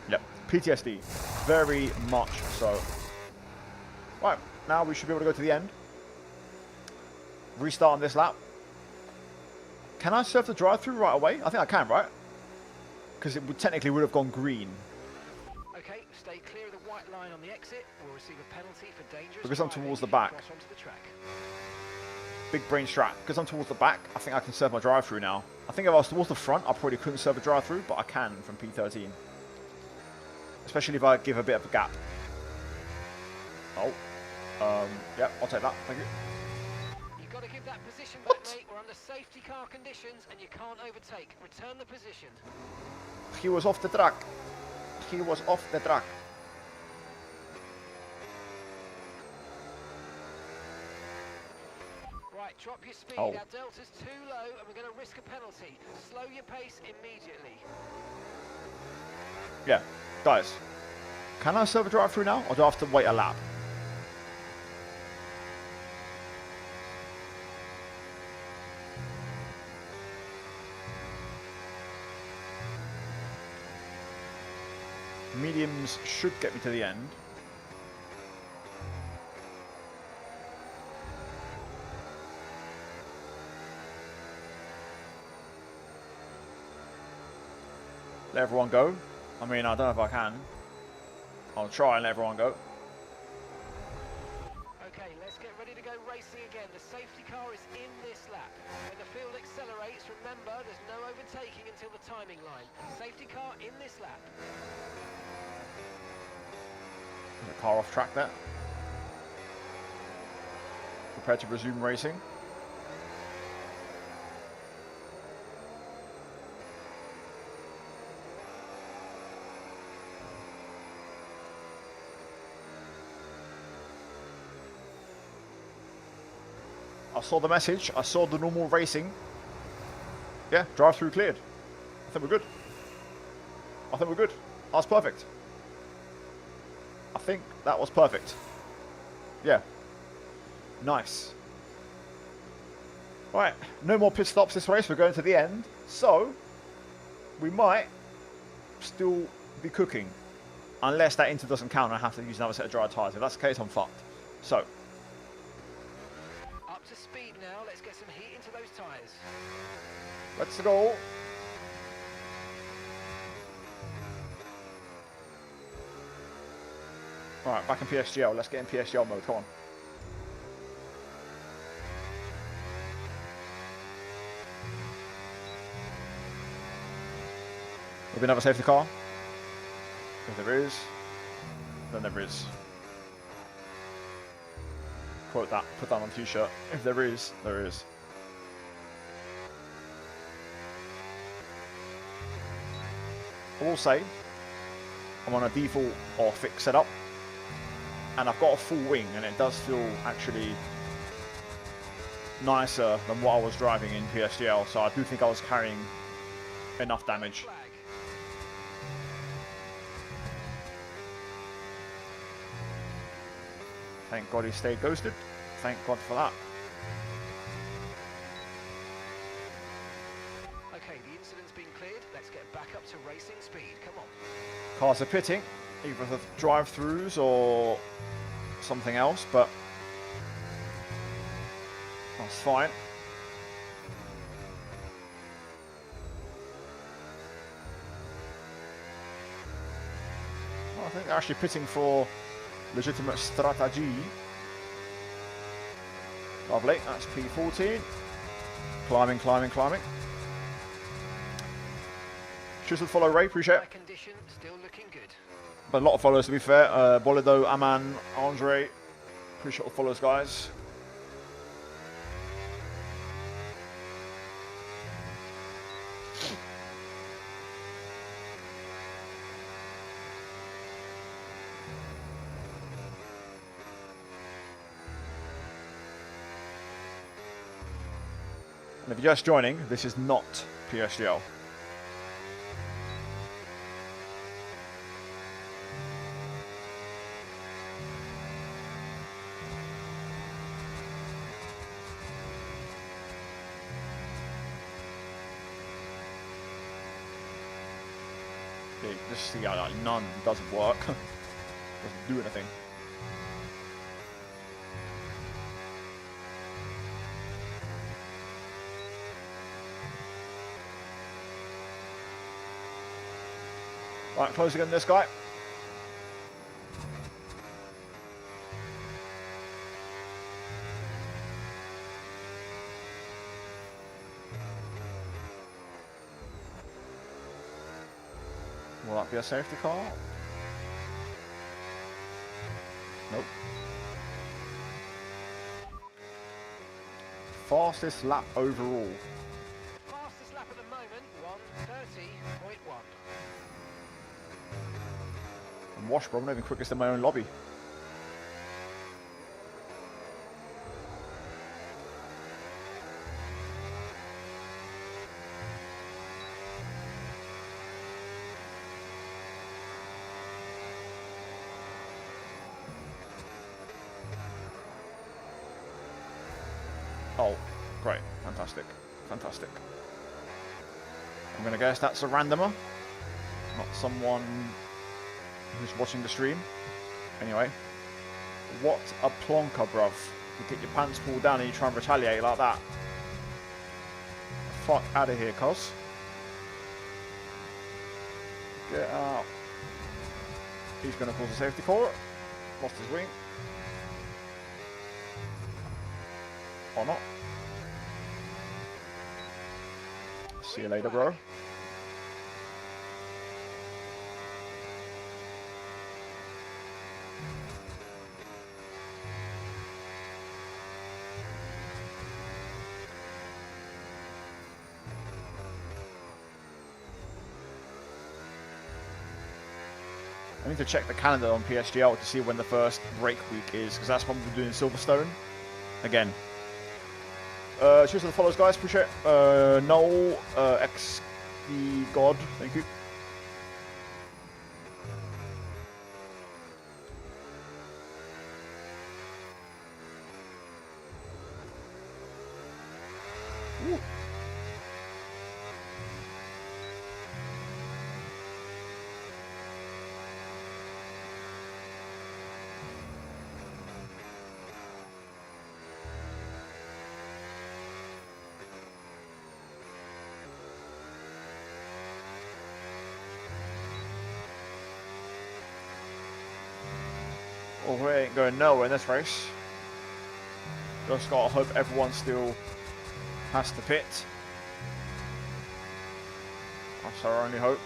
Yep, PTSD. Very much so. Right, now we should be able to go to the end. Restart on this lap. Can I serve the drive-through right away? I think I can, right? Because it would technically would have gone green. Okay, stay clear of the white line on the exit. We'll receive a penalty for dangerous Because I'm driving towards the if you back. cross onto the track. Big brain strat. Because I'm towards the back, I think I can serve my drive-through now. I think if I was towards the front, I probably couldn't serve a drive-through, but I can from P13. Especially if I give a bit of a gap. Oh. Yep, I'll take that. Thank you. You've got to give that position back, mate. We're under safety car conditions and you can't overtake. Return the position. He was off the track. He was off the track. Right, drop your speed. Oh. Our delta's too low and we're going to risk a penalty. Slow your pace immediately. Yeah, guys. Can I serve a drive-through now, or do I have to wait a lap? Mediums should get me to the end. Let everyone go. I mean, I don't know if I can. I'll try and let everyone go. Okay, let's get ready to go racing again. The safety car is in this lap. When the field accelerates, remember there's no overtaking until the timing line. Safety car in this lap. There's a car off track there. Prepared to resume racing. I saw the message. I saw the normal racing. Yeah, drive-through cleared. I think we're good. I think we're good. That was perfect. I think that was perfect. Yeah. Nice. Right, no more pit stops this race. We're going to the end. So, we might still be cooking. Unless that inter doesn't count and I have to use another set of dry tyres. If that's the case, I'm fucked. So, Up to speed now. Let's get some heat into those tyres. let's go. Alright, back in PSGL. Let's get in PSGL mode. Come on. Will be another safety car? If there is, then there is. Quote that. Put that on a t-shirt. If there is, there is. I will say, I'm on a default or fixed setup, and I've got a full wing, and it does feel actually nicer than what I was driving in PSGL, so I do think I was carrying enough damage. Flag. Thank God he stayed ghosted. Thank God for that. Okay, the incident's been cleared. Let's get back up to racing speed. Come on. Cars are pitting, either the drive-throughs or something else, but that's fine. Well, I think they're actually pitting for legitimate strategy. Lovely, that's P14. Climbing, climbing, climbing. Cheers for the follow, Ray. Appreciate it. Air condition still looking good. But a lot of followers, to be fair. Bolido, Aman, Andre. Appreciate all the followers, guys. And if you're just joining, this is not PSGL. Yeah, just see how like, none doesn't work. Doesn't do anything. Right, close again this guy. Will that be a safety car? Nope. Fastest lap overall. Fastest lap at the moment, 1:30.1. And Washbro, I'm not even quickest in my own lobby. Oh, great. Fantastic. Fantastic. I'm going to guess that's a randomer, not someone who's watching the stream. Anyway, what a plonker, bruv. You get your pants pulled down and you try and retaliate like that. Fuck out of here, cuz. Get out. He's going to cause a safety car. Lost his wing. Or not. See you later, bro. I need to check the calendar on PSGL to see when the first break week is, because that's when we're doing Silverstone. Again. Cheers to the follows, guys. Appreciate it. Noel, XD God, thank you. Ooh. Well, we ain't going nowhere in this race. Just gotta hope everyone still has to pit. That's our only hope.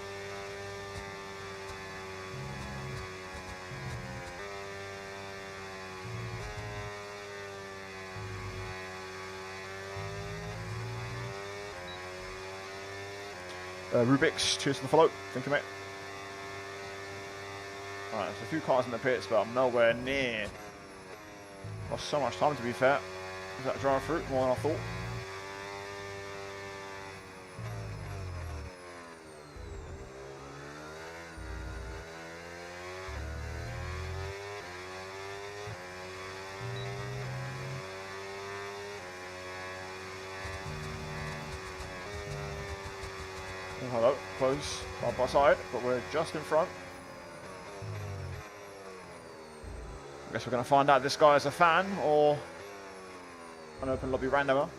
Rubik's, cheers for the follow. Thank you, mate. Alright, there's a few cars in the pits, but I'm nowhere near. Lost so much time, to be fair. Is that drive through? More than I thought. Oh, hello, close, side by side, but we're just in front. I guess we're going to find out if this guy is a fan or an open lobby randomer.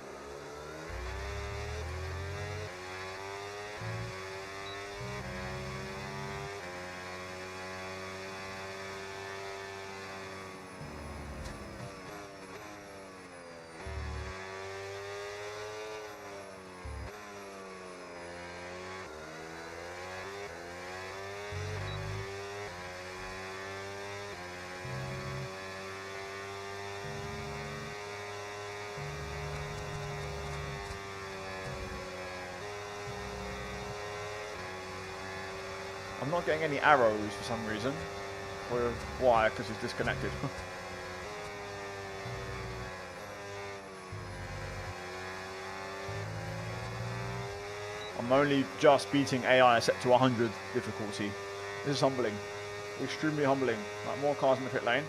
I'm not getting any arrows for some reason. Why? Because it's disconnected. I'm only just beating AI set to 100 difficulty. This is humbling. Extremely humbling. Like, more cars in the pit lane.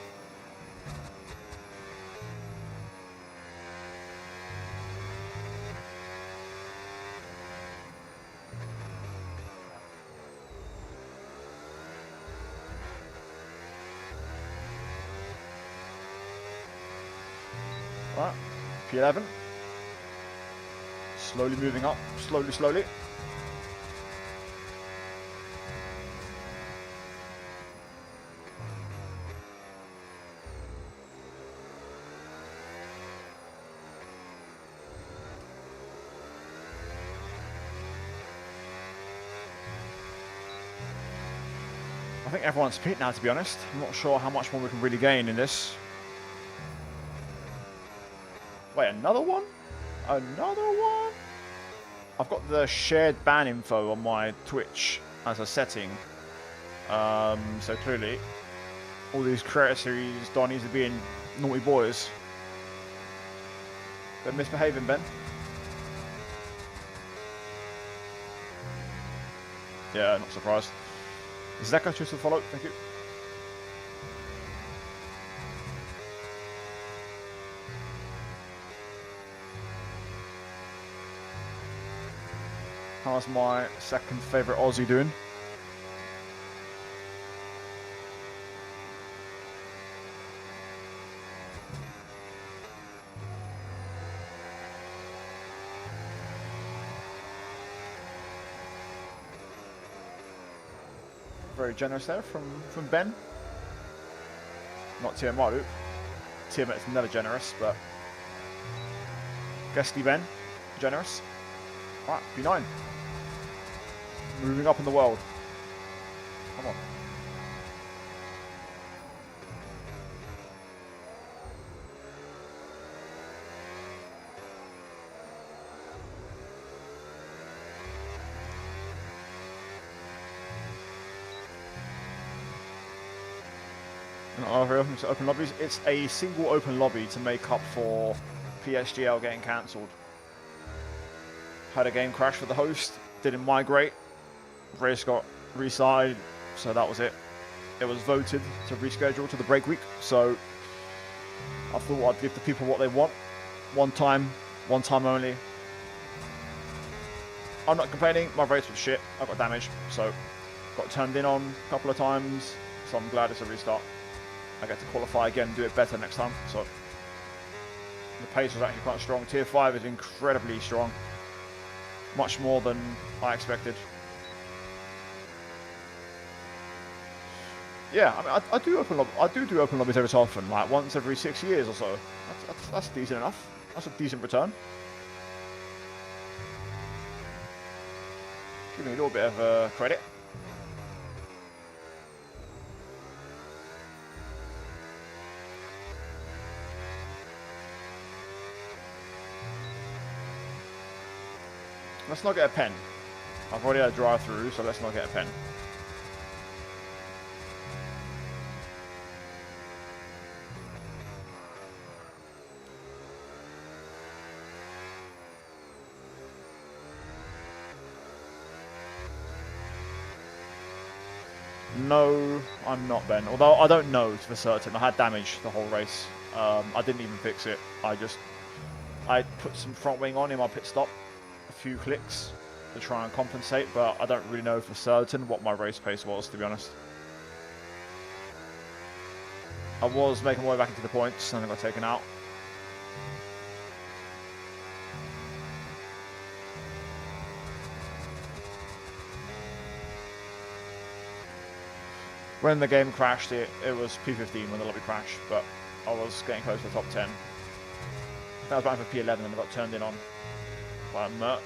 Right, P11. Slowly moving up, slowly. I think everyone's pit now, to be honest. I'm not sure how much more we can really gain in this. Wait, another one? Another one? I've got the shared ban info on my Twitch as a setting. So clearly, all these creator series Donnies are being naughty boys. They're misbehaving, Ben. Yeah, not surprised. Zeka, just to follow. Thank you. How's my second favourite Aussie doing? Very generous there from Ben. Not TMR Luke. TMR's never generous, but Guesty Ben, generous. Right, P9. Moving up in the world. Come on. Very often to open lobbies. It's a single open lobby to make up for PSGL getting cancelled. Had a game crash with the host, didn't migrate. Race got restarted, so that was it. It was voted to reschedule to the break week, so I thought I'd give the people what they want. One time only. I'm not complaining, my race was shit, I got damaged, so got turned in on a couple of times, so I'm glad it's a restart. I get to qualify again and do it better next time, so the pace was actually quite strong. Tier 5 is incredibly strong, much more than I expected. Yeah, I mean, I do open lobbies every so often, like once every 6 years or so. That's decent enough. That's a decent return. Give me a little bit of credit. Let's not get a pen. I've already had a drive-through, so let's not get a pen. No, I'm not, Ben. Although I don't know for certain. I had damage the whole race. I didn't even fix it. I put some front wing on in my pit stop. A few clicks to try and compensate, but I don't really know for certain what my race pace was, to be honest. I was making my way back into the points and I got taken out. When the game crashed, it was P15 when the lobby crashed, but I was getting close to the top 10. I think I was back for P11 and I got turned in on by a Merc.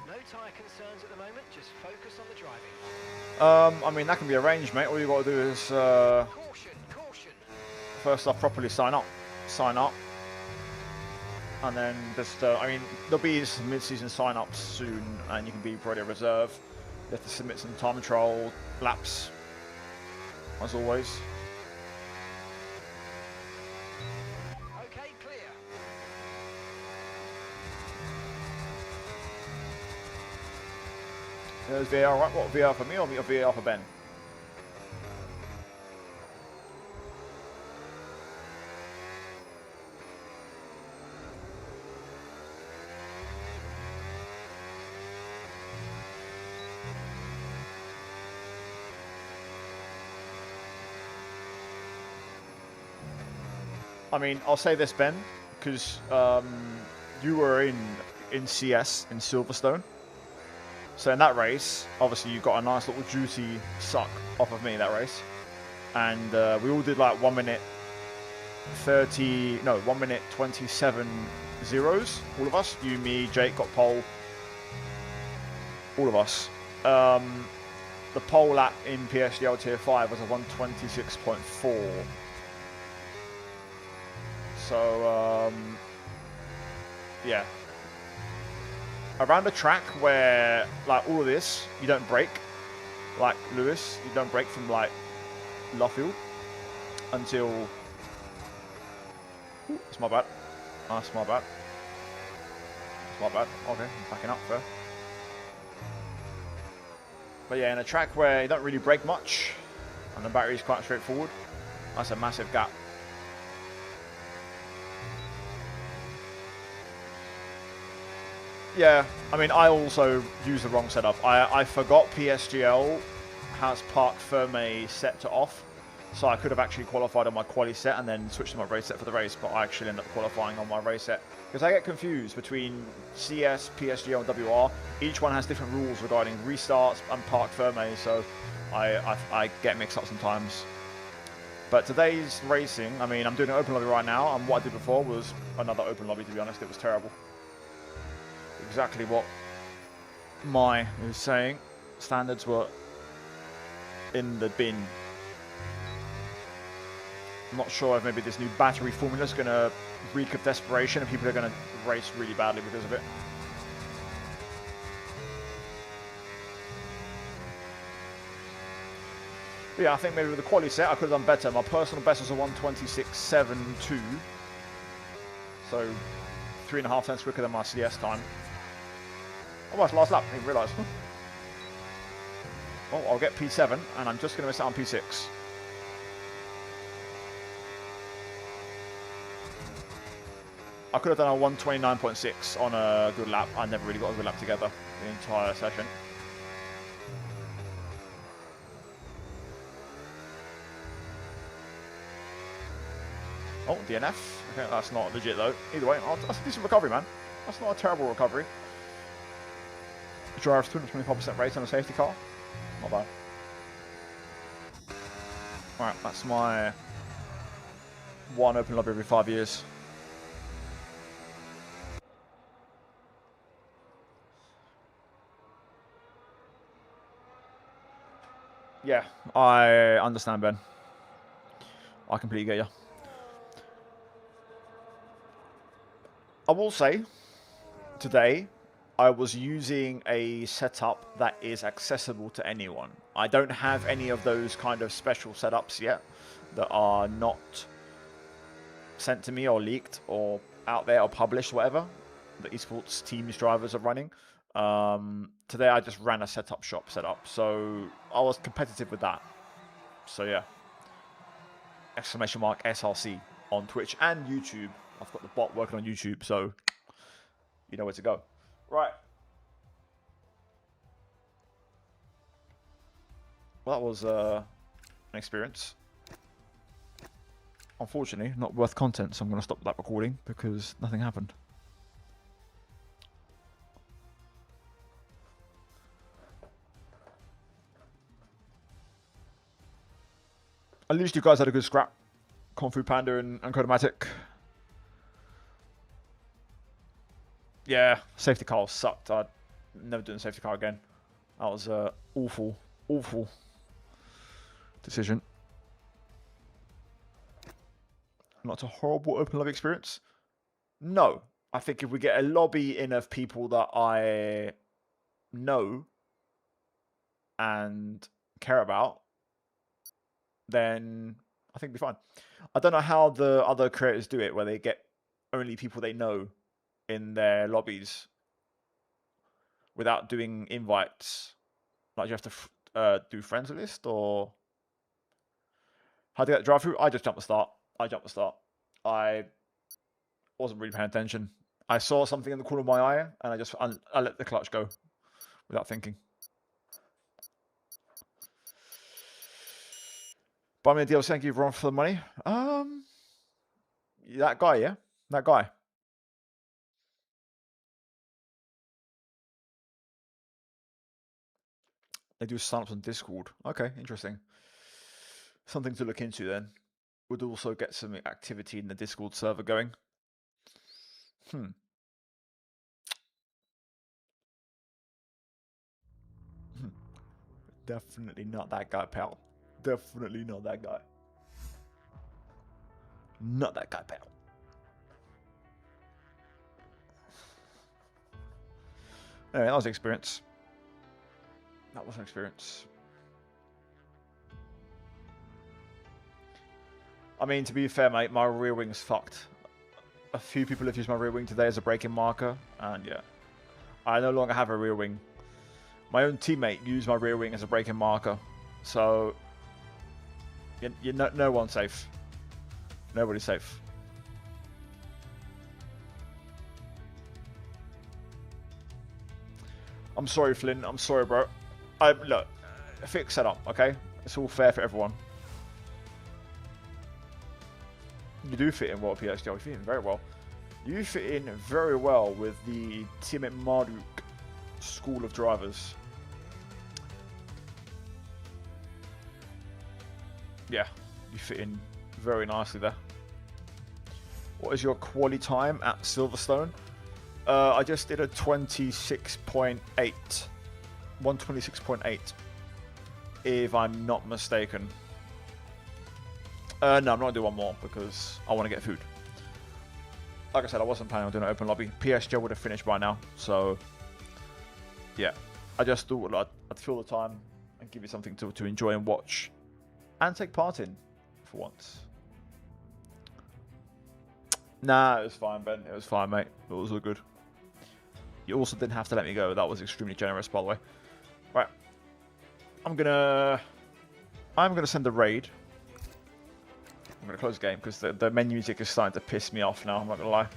No tyre concerns at the moment, just focus on the driving. I mean, that can be arranged, mate. All you got to do is Caution, caution. first off properly sign up. Sign up. And then just, I mean, there'll be some mid-season sign-ups soon, and you can be Pro Reserve. You have to submit some time trial laps, as always. Okay, clear. There's VR, right? What, VR for me or VR for Ben? I mean, I'll say this, Ben, because you were in CS in Silverstone. So in that race, obviously you got a nice little juicy suck off of me that race, and we all did like 1 minute 1 minute 27 zeros. All of us, you, me, Jake got pole. All of us. The pole lap in PSGL Tier 5 was a 126.4. So, yeah. Around a track where, like, all of this, you don't brake. Like Lewis, you don't brake from, like, Luffield until... Ooh, it's my bad. That's my bad. It's my bad. Okay, I'm backing up there. But yeah, in a track where you don't really brake much, and the battery's quite straightforward, that's a massive gap. Yeah, I mean, I also used the wrong setup. I forgot PSGL has park firme set to off, so I could have actually qualified on my quali set and then switched to my race set for the race, but I actually ended up qualifying on my race set. Because I get confused between CS, PSGL, and WR. Each one has different rules regarding restarts and park firme, so I get mixed up sometimes. But today's racing, I mean, I'm doing an open lobby right now, and what I did before was another open lobby, to be honest. It was terrible. Exactly what Mai was saying. Standards were in the bin. I'm not sure if maybe this new battery formula is going to reek of desperation and people are going to race really badly because of it. But yeah, I think maybe with the quality set I could have done better. My personal best was a 126.72. So 3.5 cents quicker than my CS time. Oh, that's last lap, I didn't realise. Well, I'll get P7, and I'm just going to miss out on P6. I could have done a 129.6 on a good lap. I never really got a good lap together the entire session. Oh, DNF. Okay, that's not legit though. Either way, that's a decent recovery, man. That's not a terrible recovery. Drives 225% rate on a safety car. Not bad. Alright, that's my one open lobby every 5 years. Yeah, I understand, Ben. I completely get you. I will say, today, I was using a setup that is accessible to anyone. I don't have any of those kind of special setups yet that are not sent to me or leaked or out there or published, whatever, the esports teams drivers are running. Today I just ran a setup shop setup, so I was competitive with that. So yeah, exclamation mark SRC on Twitch and YouTube. I've got the bot working on YouTube, so you know where to go. Right. Well, that was an experience. Unfortunately, not worth content, so I'm going to stop that recording because nothing happened. At least you guys had a good scrap. Kung Fu Panda and Kodomatic. Yeah, safety car sucked. I'd never do a safety car again. That was an awful, awful decision. Not a horrible open lobby experience? No. I think if we get a lobby in of people that I know and care about, then I think it'll be fine. I don't know how the other creators do it, where they get only people they know in their lobbies without doing invites. Like, you have to do friends list, or how do you get drive through? I just jumped the start. I wasn't really paying attention. I saw something in the corner of my eye, and I let the clutch go without thinking. Buy me a DLC, thank you everyone for the money. That guy, yeah? That guy. They do sign-ups on Discord. Okay, interesting. Something to look into then. Would also get some activity in the Discord server going. Definitely not that guy, pal. Definitely not that guy. Not that guy, pal. Anyway, that was an experience. That was an experience. I mean, to be fair, mate, my rear wing's fucked. A few people have used my rear wing today as a braking marker, and yeah, I no longer have a rear wing. My own teammate used my rear wing as a braking marker, so no one's safe. Nobody's safe. I'm sorry, Flynn. I'm sorry, bro. Look, fix setup, okay? It's all fair for everyone. You do fit in well at PSGL. You fit in very well. You fit in very well with the Team at Marduk school of drivers. Yeah, you fit in very nicely there. What is your quali time at Silverstone? I just did a 26.8. 126.8. If I'm not mistaken. No, I'm not going to do one more because I want to get food. Like I said, I wasn't planning on doing an open lobby. PSGL would have finished by now. So, yeah. I just thought I'd fill the time and give you something to enjoy and watch. And take part in, for once. Nah, it was fine, Ben. It was fine, mate. It was all good. You also didn't have to let me go. That was extremely generous, by the way. Right. I'm gonna send the raid. I'm gonna close the game because the menu music is starting to piss me off now. I'm not gonna lie.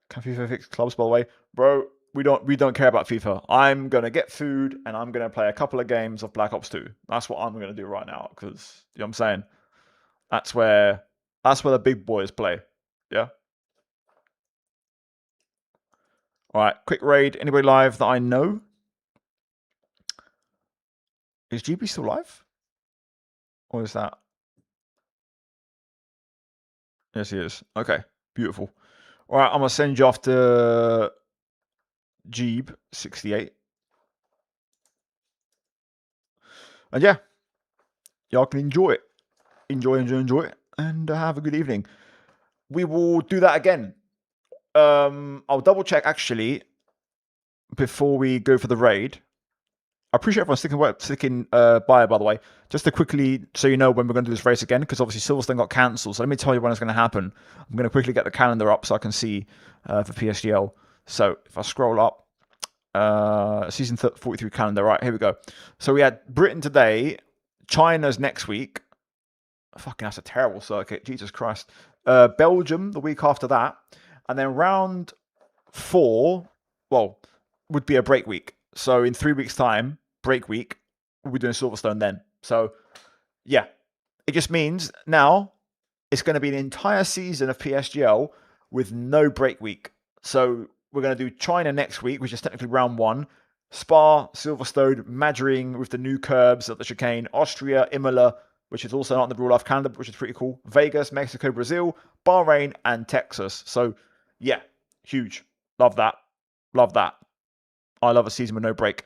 Can FIFA fix clubs, by the way, bro? We don't care about FIFA. I'm gonna get food and I'm gonna play a couple of games of Black Ops 2. That's what I'm gonna do right now because you know what I'm saying. That's where the big boys play. Yeah. All right, quick raid. Anybody live that I know? Is GB still live? Or is that? Yes, he is. Okay, beautiful. All right, I'm gonna send you off to Jeeb68. And yeah, y'all can enjoy it. Enjoy it. And have a good evening. We will do that again. I'll double check actually before we go for the raid. I appreciate everyone sticking by, by the way. Just to quickly, so you know when we're going to do this race again, because obviously Silverstone got cancelled. So let me tell you when it's going to happen. I'm going to quickly get the calendar up so I can see for PSGL. So if I scroll up, season 43 calendar. Right, here we go. So we had Britain today, China's next week. Fucking, that's a terrible circuit. Jesus Christ. Belgium the week after that. And then round 4, well, would be a break week. So in 3 weeks' time, break week, we'll be doing Silverstone then. So, yeah. It just means now it's going to be an entire season of PSGL with no break week. So we're going to do China next week, which is technically round 1. Spa, Silverstone, Madrid with the new curbs at the chicane. Austria, Imola, which is also not on the real life calendar, which is pretty cool. Vegas, Mexico, Brazil, Bahrain, and Texas. So, yeah, huge. Love that. Love that. I love a season with no break.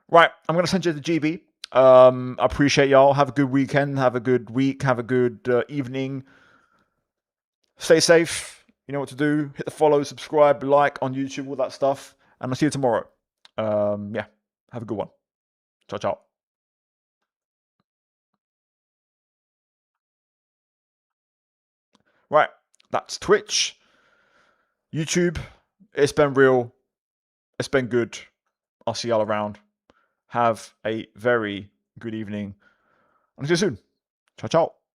Right, I'm going to send you the GB. I appreciate y'all. Have a good weekend. Have a good week. Have a good evening. Stay safe. You know what to do. Hit the follow, subscribe, like on YouTube, all that stuff. And I'll see you tomorrow. Yeah. Have a good one. Ciao, ciao. Right. That's Twitch. YouTube. It's been real. It's been good. I'll see y'all around. Have a very good evening. And see you soon. Ciao, ciao.